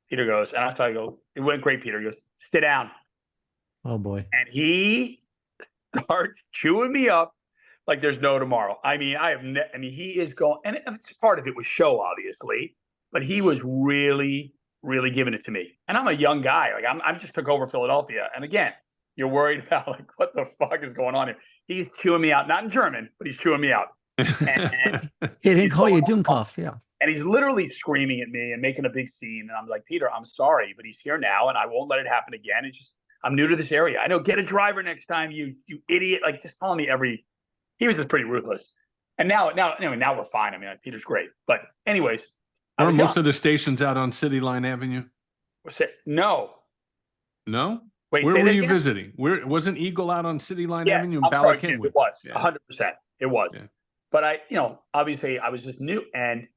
Peter goes, and I go, it went great, Peter. He goes, sit down. Oh boy. And he starts chewing me up like there's no tomorrow. I mean, he is going, and part of it was show, obviously, but he was really, really giving it to me. And I'm a young guy. Like I'm just took over Philadelphia. And again, you're worried about like, what the fuck is going on here? He's chewing me out, not in German, but he's chewing me out. And he didn't call you Dummkopf, yeah. And he's literally screaming at me and making a big scene. And I'm like, Peter, I'm sorry, but he's here now, and I won't let it happen again. It's just, I'm new to this area. I know, get a driver next time, you idiot. Like, just calling me he was just pretty ruthless. And now we're fine. I mean, Peter's great. But anyways. Are most of the stations out on City Line Avenue? No. No? Wait, where were you visiting? Wasn't Eagle out on City Line Avenue in Bala Cynwyd? It was, 100%. It was. Yeah. But obviously I was just new, and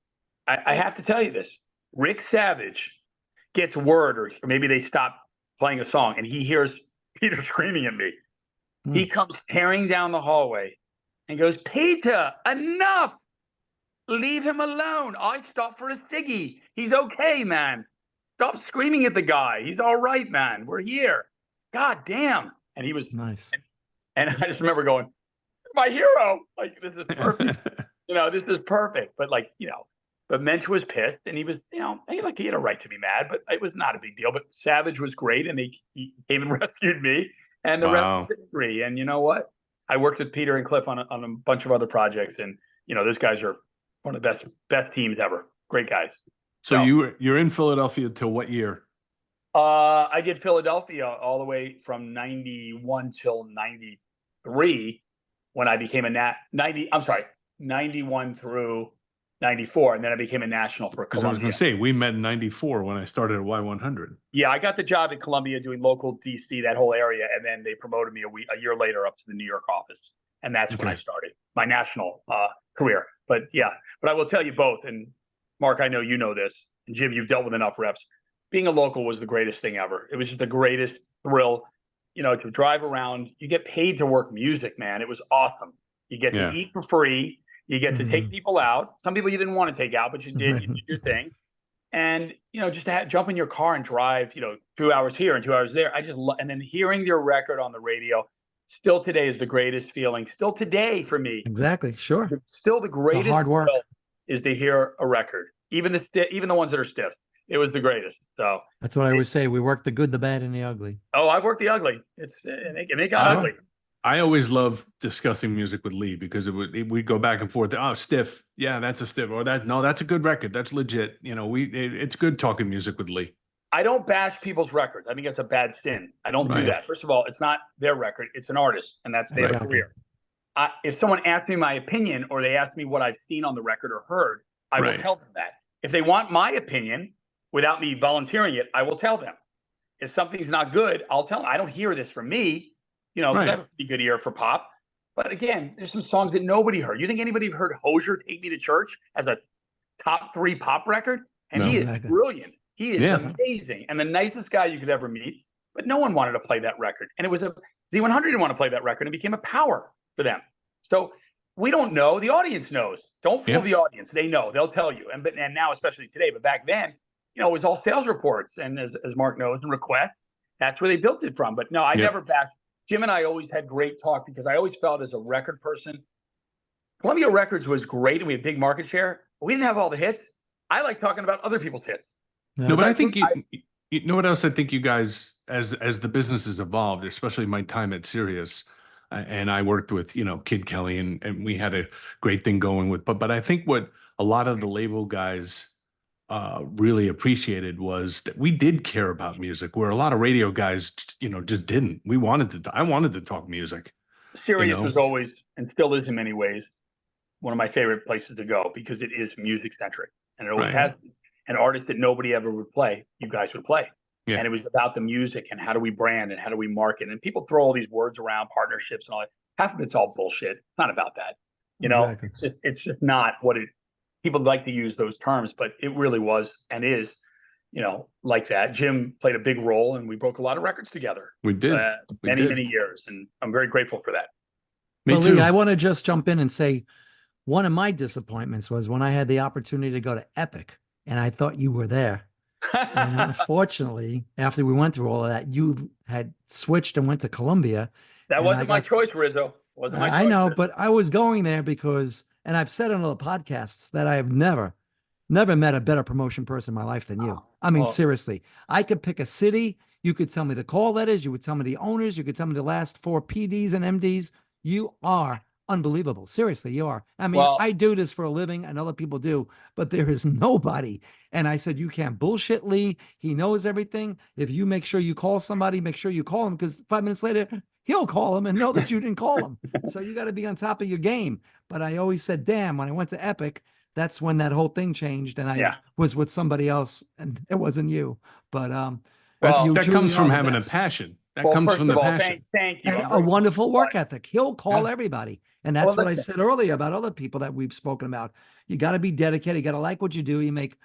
I have to tell you this. Rick Savage gets word, or maybe they stop playing a song, and he hears Peter screaming at me. He comes tearing down the hallway and goes, Peter, enough. Leave him alone. I stopped for a ciggy. He's okay, man. Stop screaming at the guy. He's all right, man. We're here. God damn. And he was nice. And I just remember going, my hero. Like, this is perfect. This is perfect. But but Mensch was pissed, and he was, he had a right to be mad, but it was not a big deal. But Savage was great, and he came and rescued me, and the rest was history. And you know what? I worked with Peter and Cliff on a bunch of other projects, and those guys are one of the best teams ever. Great guys. So you're in Philadelphia till what year? I did Philadelphia all the way from 91 till 93 when I became I'm sorry. 91 through 94, and then I became a national for Because I was Columbia. going to say, we met in 94 when I started at Y100. Yeah, I got the job at Columbia doing local DC, that whole area, and then they promoted me a year later up to the New York office, and that's when I started my national career. But yeah, but I will tell you both, and Mark, I know you know this, and Jim, you've dealt with enough reps. Being a local was the greatest thing ever. It was just the greatest thrill, you know, to drive around. You get paid to work music, man. It was awesome. You get to eat for free. You get to take people out. Some people you didn't want to take out, but you did. You did your thing. And, you know, just to jump in your car and drive, you know, 2 hours here and 2 hours there. I just and then hearing your record on the radio still today is the greatest feeling. Still today for me. Exactly. Sure. Still the greatest hard work is to hear a record. Even the ones that are stiff. It was the greatest. So that's what I always say. We work the good, the bad, and the ugly. Oh, I've worked the ugly. It got ugly. I always love discussing music with Lee because we go back and forth. Oh, stiff. Yeah, that's a stiff. Or that's a good record. That's legit. You know, it's good talking music with Lee. I don't bash people's records. I think that's a bad sin. I don't do that. First of all, it's not their record. It's an artist, and that's their career. If someone asks me my opinion or they ask me what I've seen on the record or heard, I will tell them that. If they want my opinion without me volunteering it, I will tell them. If something's not good, I'll tell them. I don't hear this from me, you know, because I have a pretty good ear for pop. But again, there's some songs that nobody heard. You think anybody heard Hozier Take Me to Church as a top 3 pop record? And he is brilliant. He is amazing and the nicest guy you could ever meet. But no one wanted to play that record. And it was Z100 didn't want to play that record. And it became a power for them. So we don't know. The audience knows. Don't fool the audience. They know. They'll tell you. And now, especially today, but back then, you know, it was all sales reports and as Mark knows, and requests. That's where they built it from. But no, I never backed. Jim and I always had great talk because I always felt as a record person, Columbia Records was great and we had big market share. But we didn't have all the hits. I like talking about other people's hits. No, but I think you know what else I think you guys, as the business has evolved, especially my time at Sirius, and I worked with, you know, Kid Kelly and we had a great thing going with, but I think what a lot of the label guys really appreciated was that we did care about music, where a lot of radio guys, you know, just didn't. I wanted to talk music. Sirius was always, and still is in many ways, one of my favorite places to go because it is music centric, and it always has been. An artist that nobody ever would play, you guys would play. And it was about the music and how do we brand and how do we market. And people throw all these words around, partnerships and all that. Half of it's all bullshit. It's not about that. You know, it's just not what it. People like to use those terms, but it really was and is, you know, like that. Jim played a big role, and we broke a lot of records together. We did many years, and I'm very grateful for that. Me too. Lee, I want to just jump in and say, one of my disappointments was when I had the opportunity to go to Epic, and I thought you were there. And unfortunately, after we went through all of that, you had switched and went to Columbia. That wasn't my choice, Rizzo. Wasn't my choice. I know, but I was going there because, and I've said on other podcasts that I have never met a better promotion person in my life than you. I mean, seriously, I could pick a city. You could tell me the call letters. You would tell me the owners. You could tell me the last 4 PDs and MDs. You are unbelievable. Seriously, you are. I mean, I do this for a living and other people do, but there is nobody. And I said, you can't bullshit Lee. He knows everything. If you make sure you call somebody, make sure you call him, because 5 minutes later, he'll call him and know that you didn't call him. So you got to be on top of your game. But I always said, damn, when I went to Epic, that's when that whole thing changed. And I was with somebody else and it wasn't you. But that comes from having a passion. That comes from the passion. Thank you. And a wonderful work ethic. He'll call everybody. And that's what I said earlier about other people that we've spoken about. You got to be dedicated. You got to like what you do. You make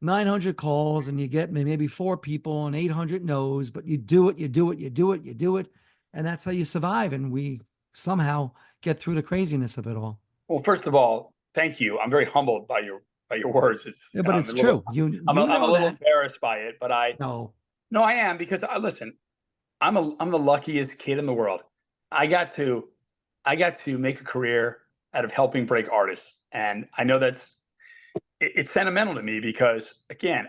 900 calls and you get maybe 4 people and 800 no's, but you do it, you do it, you do it, you do it. And that's how you survive. And we somehow get through the craziness of it all. Well, first of all, thank you. I'm very humbled by your words. But it's true. I'm a little embarrassed by it, but no, I am, because listen, I'm the luckiest kid in the world. I got to make a career out of helping break artists. And I know it's sentimental to me because, again,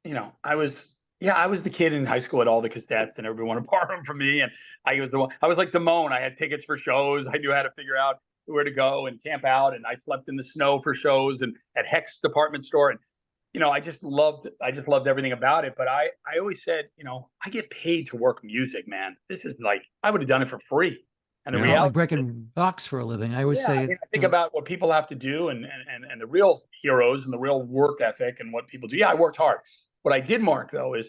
you know, I was the kid in high school at all the cassettes and everyone wanted to borrow them from me. And I was like Damone. I had tickets for shows. I knew how to figure out where to go and camp out. And I slept in the snow for shows and at Hecht's department store. And, you know, I just loved everything about it. But I always said, you know, I get paid to work music, man. This is like, I would have done it for free. And the It's not reality like breaking rocks for a living. I always yeah, say, I mean, I think about what people have to do and the real heroes and the real work ethic and what people do. Yeah, I worked hard. What I did, Mark, though, is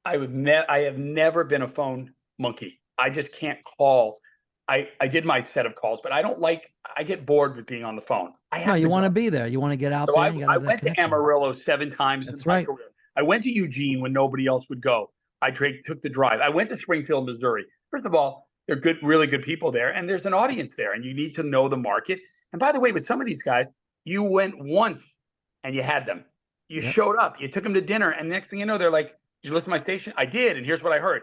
I have never been a phone monkey. I just can't call. I did my set of calls, but I get bored with being on the phone. I no, have you to want to go. be there. You want to get out So there. You got to I have that went to connection. Amarillo 7 times in That's my right. career. I went to Eugene when nobody else would go. I took the drive. I went to Springfield, Missouri. First of all, they're good, really good people there, and there's an audience there, and you need to know the market. And by the way, with some of these guys, you went once and you had them. You Yep. showed up, you took them to dinner, and next thing you know, they're like, "Did you listen to my station?" I did, and here's what I heard.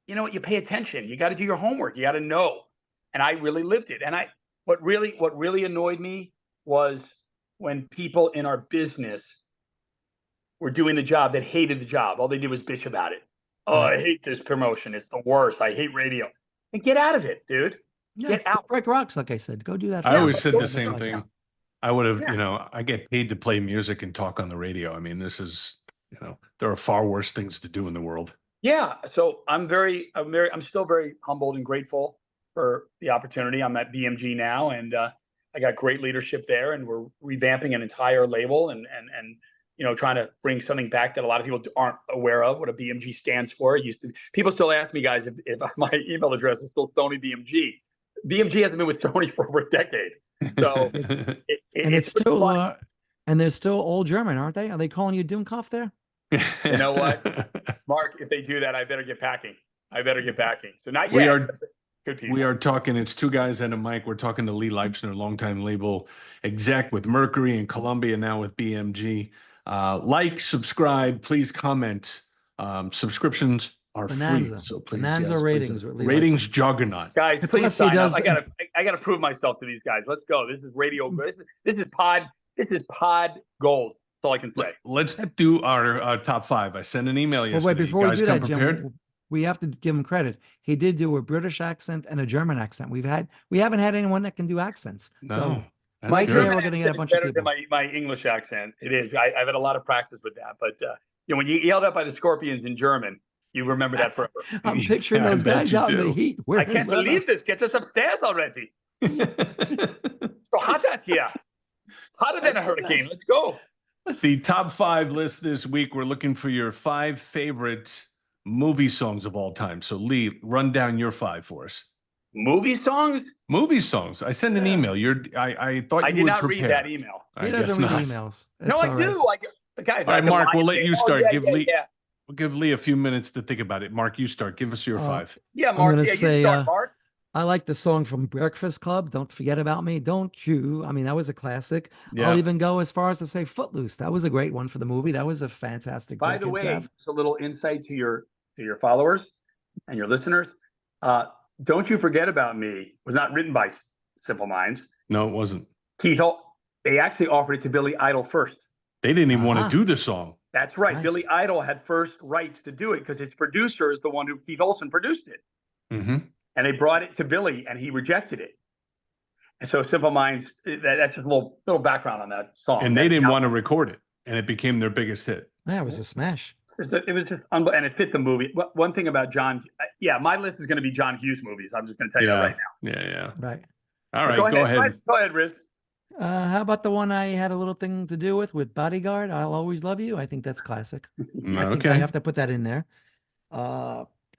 You know what? You pay attention. You got to do your homework. You got to know. And I really lived it. And what really annoyed me was when people in our business were doing the job that hated the job. All they did was bitch about it. Oh, I hate this promotion. It's the worst. I hate radio. And get out of it, dude. Yeah, Get out. break rocks, like I said. Go do that. I Yeah, always but said go the do same it. thing. I would have, Yeah. I get paid to play music and talk on the radio. I mean, this is, there are far worse things to do in the world. Yeah. So I'm still very humbled and grateful for the opportunity. I'm at BMG now, and I got great leadership there, and we're revamping an entire label and trying to bring something back that a lot of people aren't aware of. What a BMG stands for. It used to. People still ask me, guys, if my email address is still Sony BMG. BMG hasn't been with Sony for over a decade, so it's still and they're still old German, aren't they? Are they calling you Dummkopf there? You know what, Mark? If they do that, I better get packing. So not yet. We are talking. It's two guys and a mic. We're talking to Lee Leipsner, longtime label exec with Mercury and Columbia, now with BMG. Like, subscribe, please comment. Subscriptions are free, so please. Bonanza yes, ratings. please. Ratings juggernaut. Guys, please Plus sign up. I gotta prove myself to these guys. Let's go. This is radio. This is pod gold. That's all I can say. Let's do our top 5. I sent an email yesterday. Well, wait, before we do that, prepared? Jim, we have to give him credit. He did do a British accent and a German accent. We haven't had anyone that can do accents. No, so my there, German we're going to get a bunch of people. Than my English accent. It is. I've had a lot of practice with that. But when you yelled at by the Scorpions in German, you remember that forever. I'm picturing those guys out in the heat. I can't believe this. Get us upstairs already. So hot out here. Hotter than a hurricane. Let's go. The top 5 list this week. We're looking for your 5 favorite movie songs of all time. So Lee, run down your 5 for us. Movie songs? Movie songs. I sent an email. I thought I did not read that email. He doesn't read emails. No, I do. Guys, all right, Mark, we'll let you start. We'll give Lee a few minutes to think about it. Mark, you start. Give us your 5. Yeah, Mark. You start, Mark. I like the song from Breakfast Club, Don't Forget About Me, Don't You? I mean, that was a classic. Yeah. I'll even go as far as to say Footloose. That was a great one for the movie. That was a fantastic. By the way, just a little insight to your followers and your listeners. Don't You Forget About Me was not written by Simple Minds. No, it wasn't. They actually offered it to Billy Idol first. They didn't even want to do the song. That's right. Nice. Billy Idol had first rights to do it because his producer is the one who Keith Olsen produced it. Mm-hmm. And they brought it to Billy, and he rejected it. And so Simple Minds, that's just a little background on that song. And they didn't want to record it, and it became their biggest hit. Yeah, it was a smash. It was just and it fit the movie. One thing about John, my list is going to be John Hughes movies. I'm just going to tell you that right now. Yeah. Right. All right, go ahead. Go ahead, Riz. How about the one I had a little thing to do with Bodyguard? I'll Always Love You. I think that's classic. I think I have to put that in there.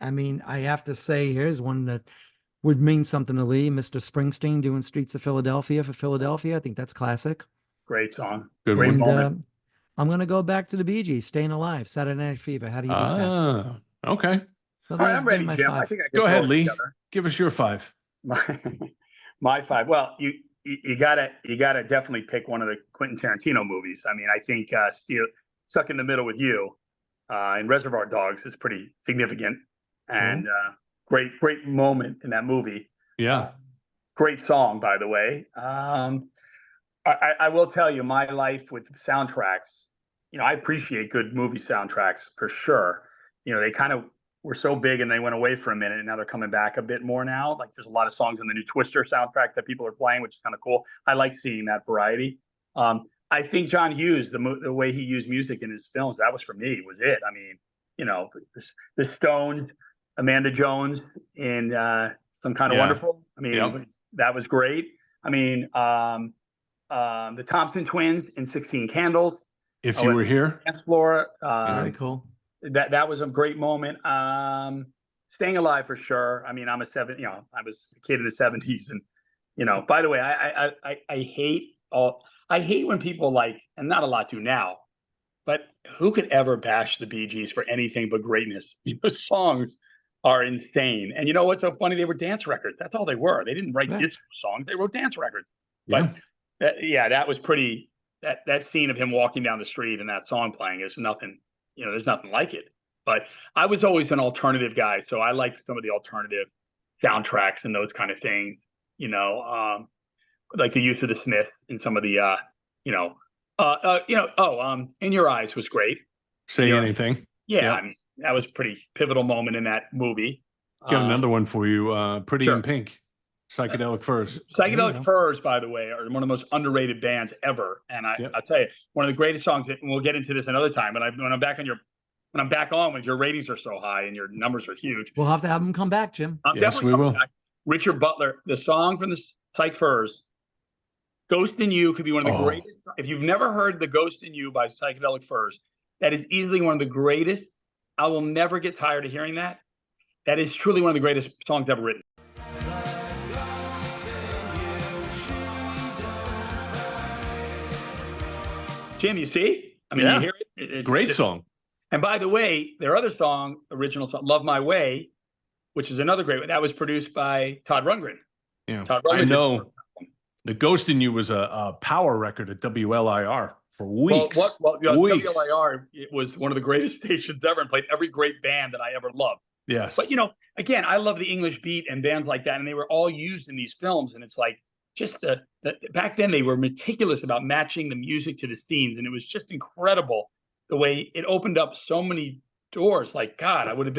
I mean, I have to say, here's one that would mean something to Lee, Mr. Springsteen doing Streets of Philadelphia for Philadelphia. I think that's classic. Great song. Great moment. I'm going to go back to the Bee Gees, Staying Alive, Saturday Night Fever. How do you do that? Okay. All So right, I'm ready, Jim. I think I can go ahead, Lee. Together. Give us your 5. My 5. Well, you gotta definitely pick one of the Quentin Tarantino movies. I mean, I think Stuck in the Middle with You and Reservoir Dogs is pretty significant and great moment in that movie. Yeah. Great song, by the way. I will tell you, my life with soundtracks, I appreciate good movie soundtracks for sure. They kind of were so big and they went away for a minute, and now they're coming back a bit more now. Like there's a lot of songs in the new Twister soundtrack that people are playing, which is kind of cool. I like seeing that variety. I think John Hughes, the way he used music in his films, that was for me, was it. I mean, the Stones, Amanda Jones in Some Kind of Wonderful. I mean, Yep. that was great. I mean, the Thompson Twins in 16 Candles. If You Were Here. Dance floor. Very cool. That was a great moment. Staying Alive for sure. I mean, I was a kid in the 70s, and by the way, I hate when people like, and not a lot do now, but who could ever bash the Bee Gees for anything but greatness? The songs are insane. And you know what's so funny? They were dance records. That's all they were. They didn't write disco songs. They wrote dance records. But that was pretty, that scene of him walking down the street and that song playing is nothing, there's nothing like it. But I was always an alternative guy. So I liked some of the alternative soundtracks and those kind of things, like the use of the Smiths and some of the, In Your Eyes was great. Say Anything. Yeah. I mean, that was a pretty pivotal moment in that movie. Got another one for you. Pretty in Pink. Psychedelic Furs. Psychedelic Furs, by the way, are one of the most underrated bands ever. And I'll tell you, one of the greatest songs, and we'll get into this another time, but when I'm back on when your ratings are so high and your numbers are huge. We'll have to have them come back, Jim. Yes, we will. Back. Richard Butler, the song from the Psych Furs, Ghost in You, could be one of the greatest. If you've never heard the Ghost in You by Psychedelic Furs, that is easily one of the greatest. I will never get tired of hearing that. That is truly one of the greatest songs ever written. Jim, you see? I mean, you hear it? It's great song. And by the way, their other song, original song, Love My Way, which is another great one, that was produced by Todd Rundgren. Yeah, Todd Rundgren. I know. The Ghost in You was a power record at WLIR for weeks. Weeks. WLIR, it was one of the greatest stations ever and played every great band that I ever loved. Yes. But, again, I love the English beat and bands like that, and they were all used in these films. And it's like, just back then they were meticulous about matching the music to the scenes, and it was just incredible the way it opened up so many doors. Like, God, I would have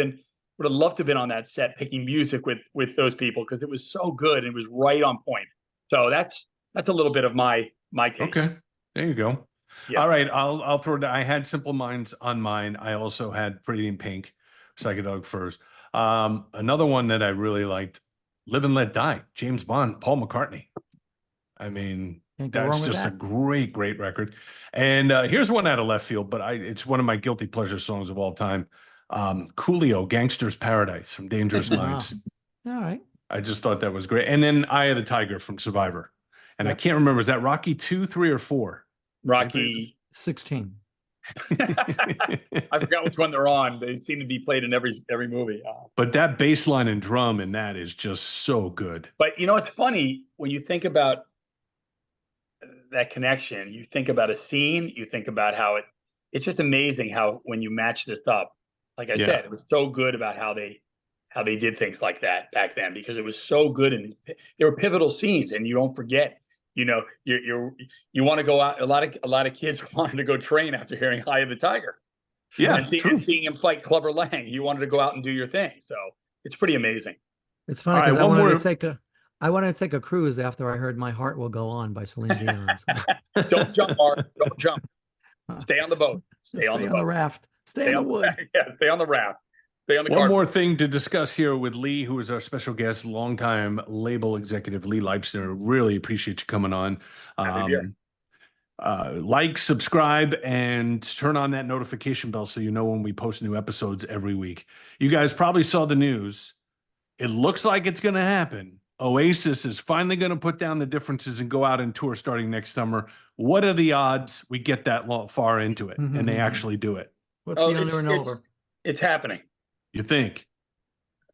loved to have been on that set picking music with those people, because it was so good and it was right on point. So that's a little bit of my case. Okay, there you go. Yeah. All right, I'll throw it. I had Simple Minds on mine. I also had Pretty in Pink, Psychedelic Furs. Another one that I really liked, Live and Let Die, James Bond, Paul McCartney. I mean, that's just a great record. And here's one out of left field, but it's one of my guilty pleasure songs of all time. Coolio, Gangster's Paradise from Dangerous Minds. All right. I just thought that was great. And then Eye of the Tiger from Survivor. And I can't remember, is that Rocky 2, 3, or 4? Rocky 16. I forgot which one they're on. They seem to be played in every movie. But that bass line and drum in that is just so good. But it's funny when you think about that connection. You think about a scene. You think about how it's just amazing how when you match this up, like I said, it was so good about how they did things like that back then, because it was so good, and there were pivotal scenes, and you don't forget. You want to go out. A lot of kids wanted to go train after hearing Eye of the Tiger. Yeah, and seeing him fight Clubber Lang. You wanted to go out and do your thing. So it's pretty amazing. It's funny because I wanted to take a cruise after I heard My Heart Will Go On by Celine Dion. So. Don't jump, Mark. Don't jump. Stay on the boat. Stay on the raft. Stay in the wood. Yeah, stay on the raft. One more thing to discuss here with Lee, who is our special guest, longtime label executive, Lee Leipsner. Really appreciate you coming on. Like, subscribe, and turn on that notification bell so you know when we post new episodes every week. You guys probably saw the news. It looks like it's going to happen. Oasis is finally going to put down the differences and go out and tour starting next summer. What are the odds we get that far into it and they actually do it? What's the under and over? It's happening. You think?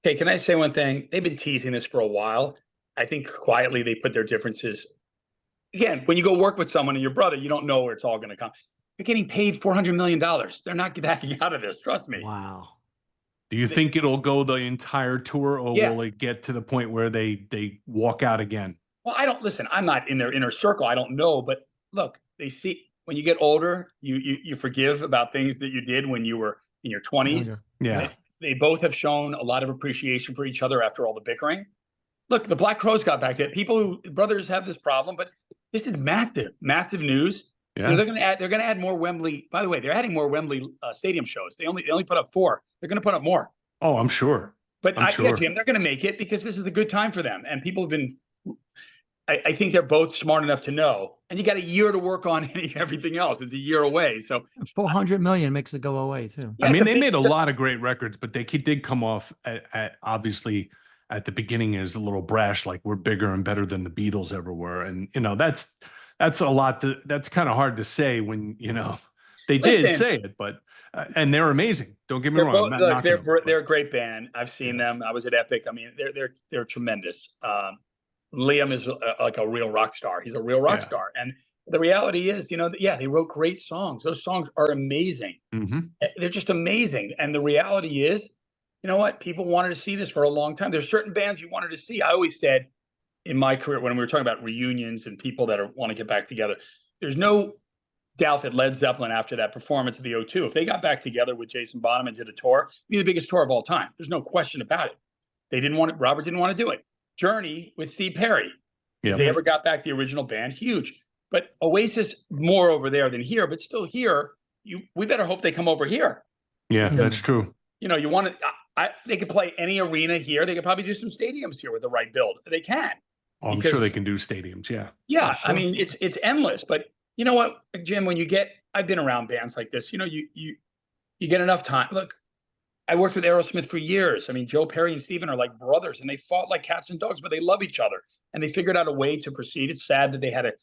Hey, can I say one thing? They've been teasing this for a while. I think quietly they put their differences. Again, when you go work with someone and your brother, you don't know where it's all going to come. They're getting paid $400 million. They're not backing out of this. Trust me. Wow. Do you think it'll go the entire tour, or will it get to the point where they walk out again? Well, listen, I'm not in their inner circle. I don't know. But look, they see when you get older, you forgive about things that you did when you were in your 20s. Yeah. They both have shown a lot of appreciation for each other after all the bickering. Look, the Black Crowes got back there. Brothers have this problem, but this is massive news. Yeah. They're going to add more Wembley. By the way, they're adding more Wembley stadium shows. They only put up 4. They're going to put up more. Oh, I'm sure. But I'm yeah, sure. Jim, they're going to make it because this is a good time for them. And people have been, I think they're both smart enough to know. And you got a year to work on everything else. It's a year away. So 400 million makes it go away too. I mean, they made a lot of great records, but they did come off at obviously at the beginning as a little brash, like we're bigger and better than the Beatles ever were. And, you know, that's a lot that's kind of hard to say when, you know, they did say it, but, and they're amazing. Don't get me wrong. I'm not knocking them, they're a great band. I've seen them. I was at Epic. I mean, they're tremendous. Liam is like a real rock star. He's a real rock star. And the reality is, you know, they wrote great songs. Those songs are amazing. They're just amazing. And the reality is, you know what? People wanted to see this for a long time. There's certain bands you wanted to see. I always said in my career, when we were talking about reunions and people that want to get back together, there's no doubt that Led Zeppelin, after that performance of the O2, if they got back together with Jason Bonham and did a tour, it'd be the biggest tour of all time. There's no question about it. They didn't want it. Robert didn't want to do it. Journey with Steve Perry. If they ever got back the original band, huge. But Oasis more over there than here, but still here. We better hope they come over here. Yeah, that's true. You know, you want to. They could play any arena here. They could probably do some stadiums here with the right build. They can. Oh, I'm sure they can do stadiums. Yeah. Yeah, sure. I mean, it's endless. But you know what, Jim? When you get, I've been around bands like this. You know, you get enough time. Look, I worked with Aerosmith for years. I mean, Joe Perry and Steven are like brothers, and they fought like cats and dogs, but they love each other, and they figured out a way to proceed. It's sad that they had to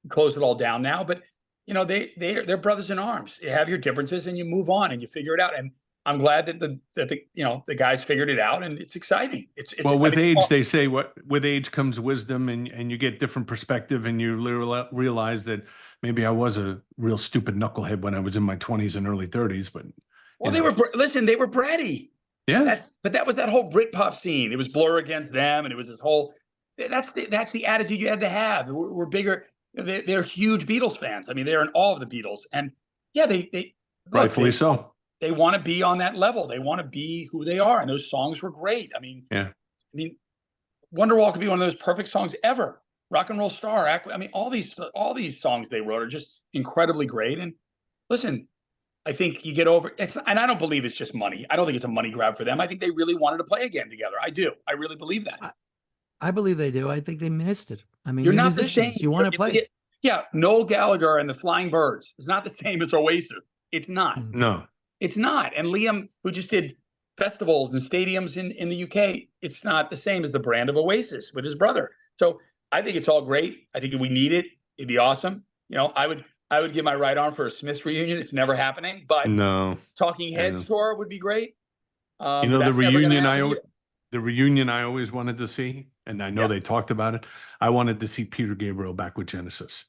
close it all down now, but you know, they're brothers in arms. You have your differences, and you move on, and you figure it out. And I'm glad that the guys figured it out, and it's exciting. It's well, with age, they say with age comes wisdom, and you get different perspective, and you realize that maybe I was a real stupid knucklehead when I was in my 20s and early 30s, but. Well, they were bratty. Yeah. But that was that whole Britpop scene. It was Blur against them, and it was this whole. That's the attitude you had to have. We're bigger. They're huge Beatles fans. I mean, they're in awe of the Beatles, and yeah, they rightfully so. They want to be on that level. They want to be who they are, and those songs were great. I mean, Wonderwall could be one of those perfect songs ever. Rock and Roll Star. I mean, all these songs they wrote are just incredibly great. And listen. I think you get over it, and I don't believe it's just money. I don't think it's a money grab for them. I think they really wanted to play again together. I do. I really believe that. I believe they do. I think they missed it. I mean, you're not musicians. the same. You want to play. Yeah, Noel Gallagher and the Flying Birds is not the same as Oasis. It's not. No, it's not. And Liam, who just did festivals and stadiums in the UK, it's not the same as the brand of Oasis with his brother. So I think it's all great. I think if we need it, it'd be awesome. You know, I would give my right arm for a Smiths reunion. It's never happening, but no, Talking Heads tour would be great. You know, the reunion I always wanted to see, and I know they talked about it. I wanted to see Peter Gabriel back with Genesis.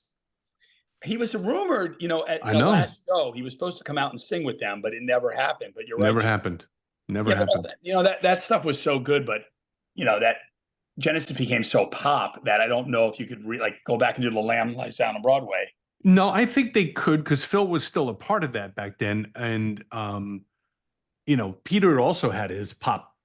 He was rumored, you know, at the last show, he was supposed to come out and sing with them, but it never happened. But you're right. Never happened. Never happened. You know, that stuff was so good, but you know, that Genesis became so pop that I don't know if you could go back and do The Lamb Lies Down on Broadway. No, I think they could, because Phil was still a part of that back then. And, you know, Peter also had his pop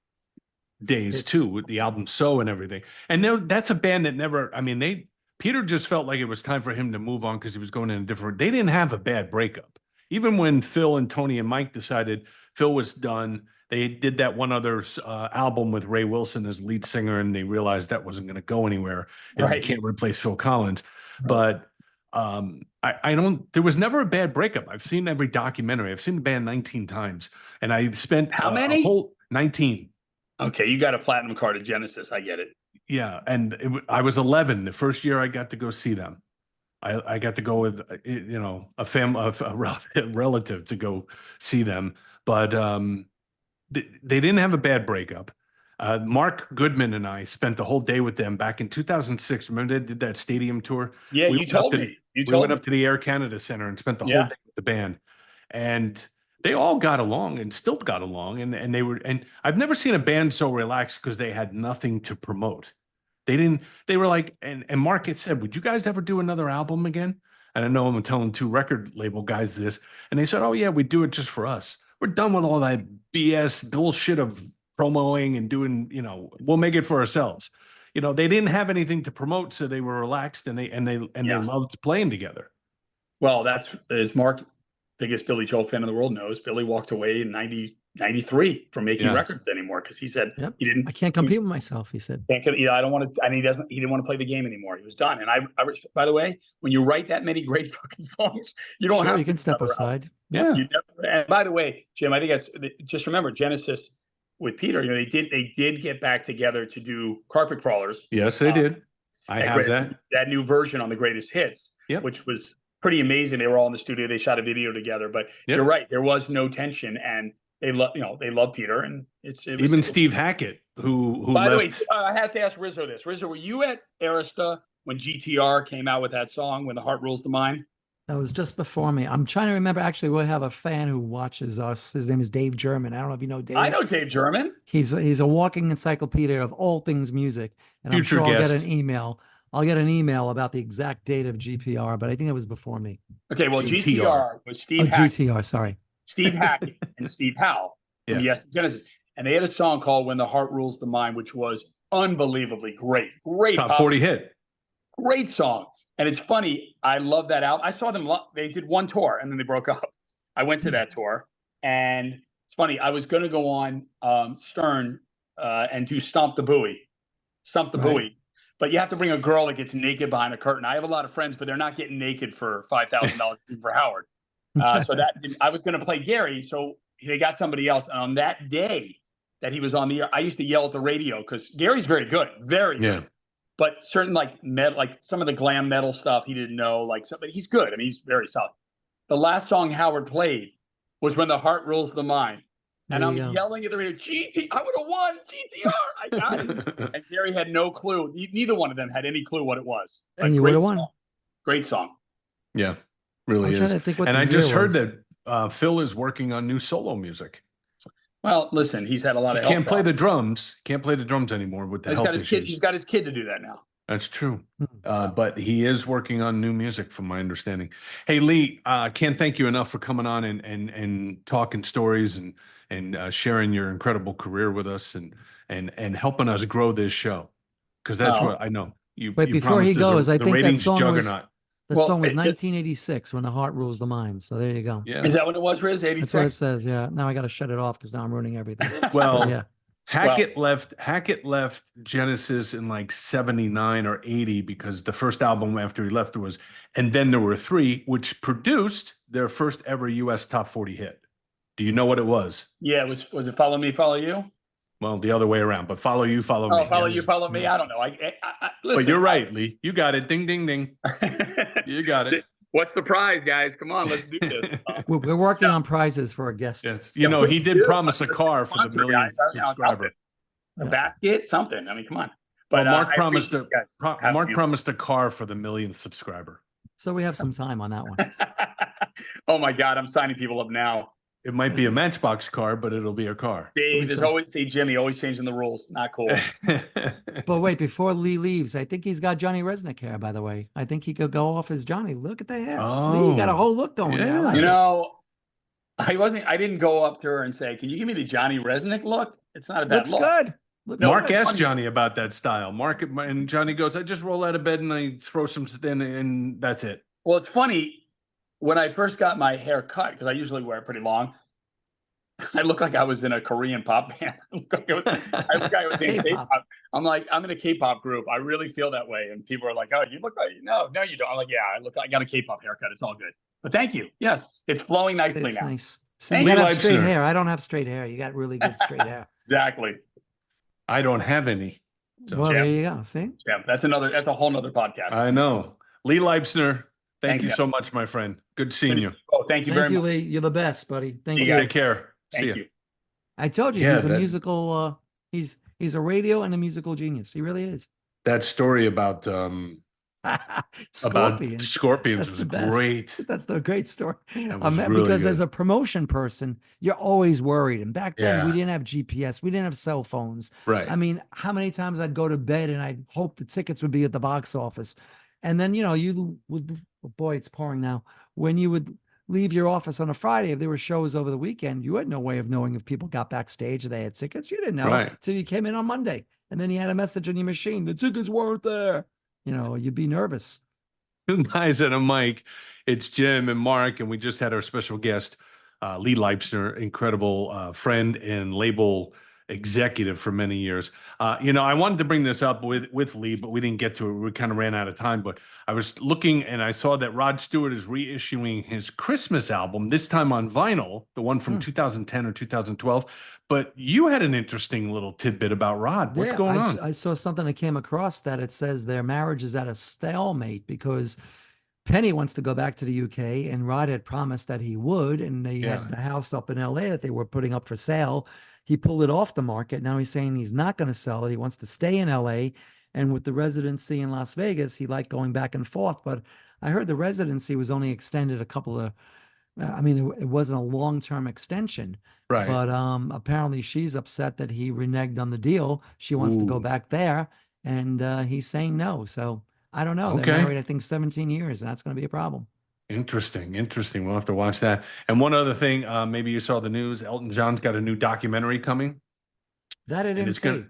days too, with the album So and everything. And that's a band that never, I mean, Peter just felt like it was time for him to move on because he was going in a different, they didn't have a bad breakup. Even when Phil and Tony and Mike decided Phil was done, they did that one other album with Ray Wilson as lead singer, and they realized that wasn't going to go anywhere. And they can't replace Phil Collins. But I don't, there was never a bad breakup. I've seen every documentary. I've seen the band 19 times, and I spent how many? A whole 19. Okay. You got a platinum card at Genesis. I get it. Yeah. And I was 11 the first year I got to go see them. I got to go with, you know, a relative to go see them, but they didn't have a bad breakup. Mark Goodman and I spent the whole day with them back in 2006. Remember they did that stadium tour? Yeah, you told me. We went up to the Air Canada Center and spent the whole day with the band. And they all got along and still got along. And I've never seen a band so relaxed because they had nothing to promote. They were like, and Mark had said, would you guys ever do another album again? And I know I'm telling 2 record label guys this. And they said, oh yeah, we do it just for us. We're done with all that BS bullshit of promoting and doing, you know, we'll make it for ourselves. You know, they didn't have anything to promote, so they were relaxed and they loved playing together. Well, that's, as Mark, biggest Billy Joel fan in the world, knows, Billy walked away in 93 from making Yeah. records anymore because he said Yep. he didn't. I can't compete with myself, he said. I don't want to. And he doesn't. He didn't want to play the game anymore. He was done. And by the way, when you write that many great fucking songs, you don't Sure, have you to can step aside. Yeah. and by the way, Jim, I think that's just remember Genesis with Peter. You know, they did get back together to do Carpet Crawlers. Yes, they did. I have that new version on the Greatest Hits, which was pretty amazing. They were all in the studio. They shot a video together. But you're right. There was no tension, and they love Peter, and even Steve Hackett, who by left. the way, I have to ask Rizzo this. Rizzo, were you at Arista when GTR came out with that song, When the Heart Rules the Mind? That was just before me. I'm trying to remember. Actually, we have a fan who watches us. His name is Dave German. I don't know if you know Dave. I know Dave German. He's a walking encyclopedia of all things music. And I'm sure I'll get an email. I'll get an email about the exact date of GPR, but I think it was before me. Okay, well, GTR was Steve Hackett. GTR, sorry. Steve Hackett and Steve Howe from Genesis. And they had a song called When the Heart Rules the Mind, which was unbelievably great. Great. Top 40 hit. Great song. And it's funny. I love that album. I saw them. They did one tour and then they broke up. I went to that tour. And it's funny. I was going to go on Stern and do Stomp the Buoy. But you have to bring a girl that gets naked behind a curtain. I have a lot of friends, but they're not getting naked for $5,000 for Howard. So I was going to play Gary. So they got somebody else. And on that day that he was on the air, I used to yell at the radio because Gary's very good, very good. But certain some of the glam metal stuff he didn't know. But he's good. I mean, he's very solid. The last song Howard played was When the Heart Rules the Mind. And I'm yelling at the radio, I would have won GTR. I got it. And Gary had no clue. Neither one of them had any clue what it was. And you would have won. Great song. Yeah, really is. And I just heard that Phil is working on new solo music. Well, listen, he's had a lot of help. Can't play the drums anymore with the health issues. He's got his kid to do that now. That's true. But he is working on new music from my understanding. Hey, Lee, can't thank you enough for coming on and talking stories and sharing your incredible career with us and helping us grow this show. Because that's what I know. But before he goes, I think that song was 1986, When the Heart Rules the Mind. So there you go. Yeah. Is that what it was, Riz? 86? That's what it says. Yeah. Now I got to shut it off because now I'm ruining everything. Well, Hackett left Genesis in like 79 or 80 because the first album after he left was, and then there were three, which produced their first ever U.S. top 40 hit. Do you know what it was? Yeah, was it Follow Me, Follow You? Well, the other way around, but Follow You, Follow Me. Oh, Follow You, Follow Me. I don't know. Listen, but you're right, Lee. You got it. Ding, ding, ding. You got it. What's the prize, guys? Come on, let's do this. We're working on prizes for our guests. Yes. You know, he did promise a car for the millionth subscriber. A basket, something. I mean, come on. But Mark promised a car for the millionth subscriber. So we have some time on that one. Oh my God, I'm signing people up now. It might be a Matchbox car, but it'll be a car. Dave is always Jimmy, always changing the rules. Not cool. But wait, before Lee leaves, I think he's got Johnny Resnick hair, by the way. I think he could go off as Johnny. Look at the hair. Oh, Lee, you got a whole look going there. I didn't go up to her and say, can you give me the Johnny Resnick look? It's not a bad look. Good. Mark asked Johnny about that style. And Johnny goes, I just roll out of bed and I throw some in and that's it. Well, it's funny. When I first got my hair cut, because I usually wear it pretty long, I look like I was in a Korean pop band. I look like I was in K-pop. I'm like, I'm in a K-pop group. I really feel that way. And people are like, oh, you look like, no, you don't. I'm like, yeah, I got a K-pop haircut. It's all good. But thank you. Yes, it's flowing nicely now. Nice. You have straight hair. I don't have straight hair. You got really good straight hair. Exactly. I don't have any. So, well, there you go. See? Yeah, that's a whole nother podcast. I know. Lee Leipsner, thank you so much, my friend. Good seeing you. Oh, thank you very much. Lee. You're the best, buddy. Thank you. Take care. See you. I told you he's a musical. He's a radio and a musical genius. He really is. That story about scorpions was great. That's the great story. Because as a promotion person, you're always worried. And back then, we didn't have GPS. We didn't have cell phones. Right. I mean, how many times I'd go to bed and I'd hope the tickets would be at the box office. And then, you would, boy, it's pouring now. When you would leave your office on a Friday, if there were shows over the weekend, you had no way of knowing if people got backstage or they had tickets. You didn't know until you came in on Monday. And then you had a message on your machine. The tickets weren't there. You'd be nervous. Two guys at a mic. It's Jim and Mark, and we just had our special guest, Lee Leipsner, incredible friend and label executive for many years. I wanted to bring this up with Lee, but we didn't get to it. We kind of ran out of time. But I was looking and I saw that Rod Stewart is reissuing his Christmas album, this time on vinyl, the one from 2010 or 2012. But you had an interesting little tidbit about Rod. What's going on? I saw something that came across that it says their marriage is at a stalemate because Penny wants to go back to the UK, and Rod had promised that he would, and they had the house up in LA that they were putting up for sale. He pulled it off the market. Now he's saying he's not going to sell it. He wants to stay in LA, and with the residency in Las Vegas, he liked going back and forth. But I heard the residency was only extended a couple of, it wasn't a long-term extension. Right. But apparently she's upset that he reneged on the deal. She wants to go back there, and he's saying no. So I don't know. They're married, I think, 17 years, and that's going to be a problem. Interesting. We'll have to watch that. And one other thing, maybe you saw the news. Elton John's got a new documentary coming. That I didn't see.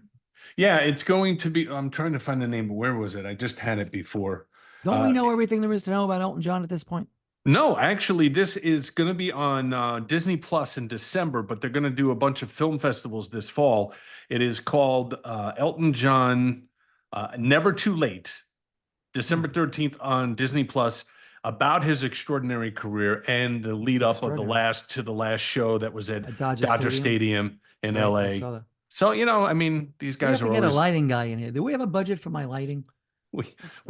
It's going to be, I'm trying to find the name, but where was it? I just had it before. Don't we know everything there is to know about Elton John at this point? No, actually, this is going to be on Disney Plus in December, but they're going to do a bunch of film festivals this fall. It is called Elton John Never Too Late, December 13th on Disney Plus, about his extraordinary career and the lead up of the last show that was at Dodger Stadium in LA. So, these guys are always... get a lighting guy in here. Do we have a budget for my lighting? We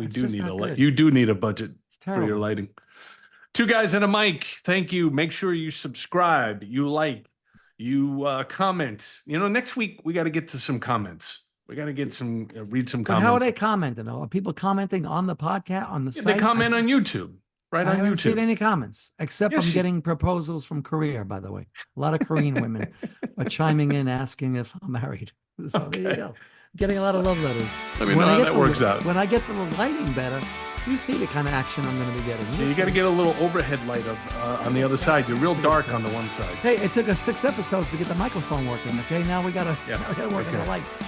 do need you do need a budget for your lighting. Two guys and a mic. Thank you. Make sure you subscribe, you like, you comment. Next week we got to get to some comments. We got to get read some comments. How are they commenting? Are people commenting on the podcast, on the site? They comment on YouTube, right? I on haven't YouTube. seen any comments, except I'm getting proposals from Korea, by the way. A lot of Korean women are chiming in, asking if I'm married. So there you go. Getting a lot of love letters. Let me know how that works out. When I get the lighting better, you see the kind of action I'm going to be getting. You got to get a little overhead light on the other side. You're real dark on the one side. Hey, it took us 6 episodes to get the microphone working. Okay, now we got to work on the lights.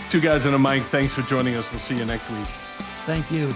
Two guys and a mic. Thanks for joining us. We'll see you next week. Thank you.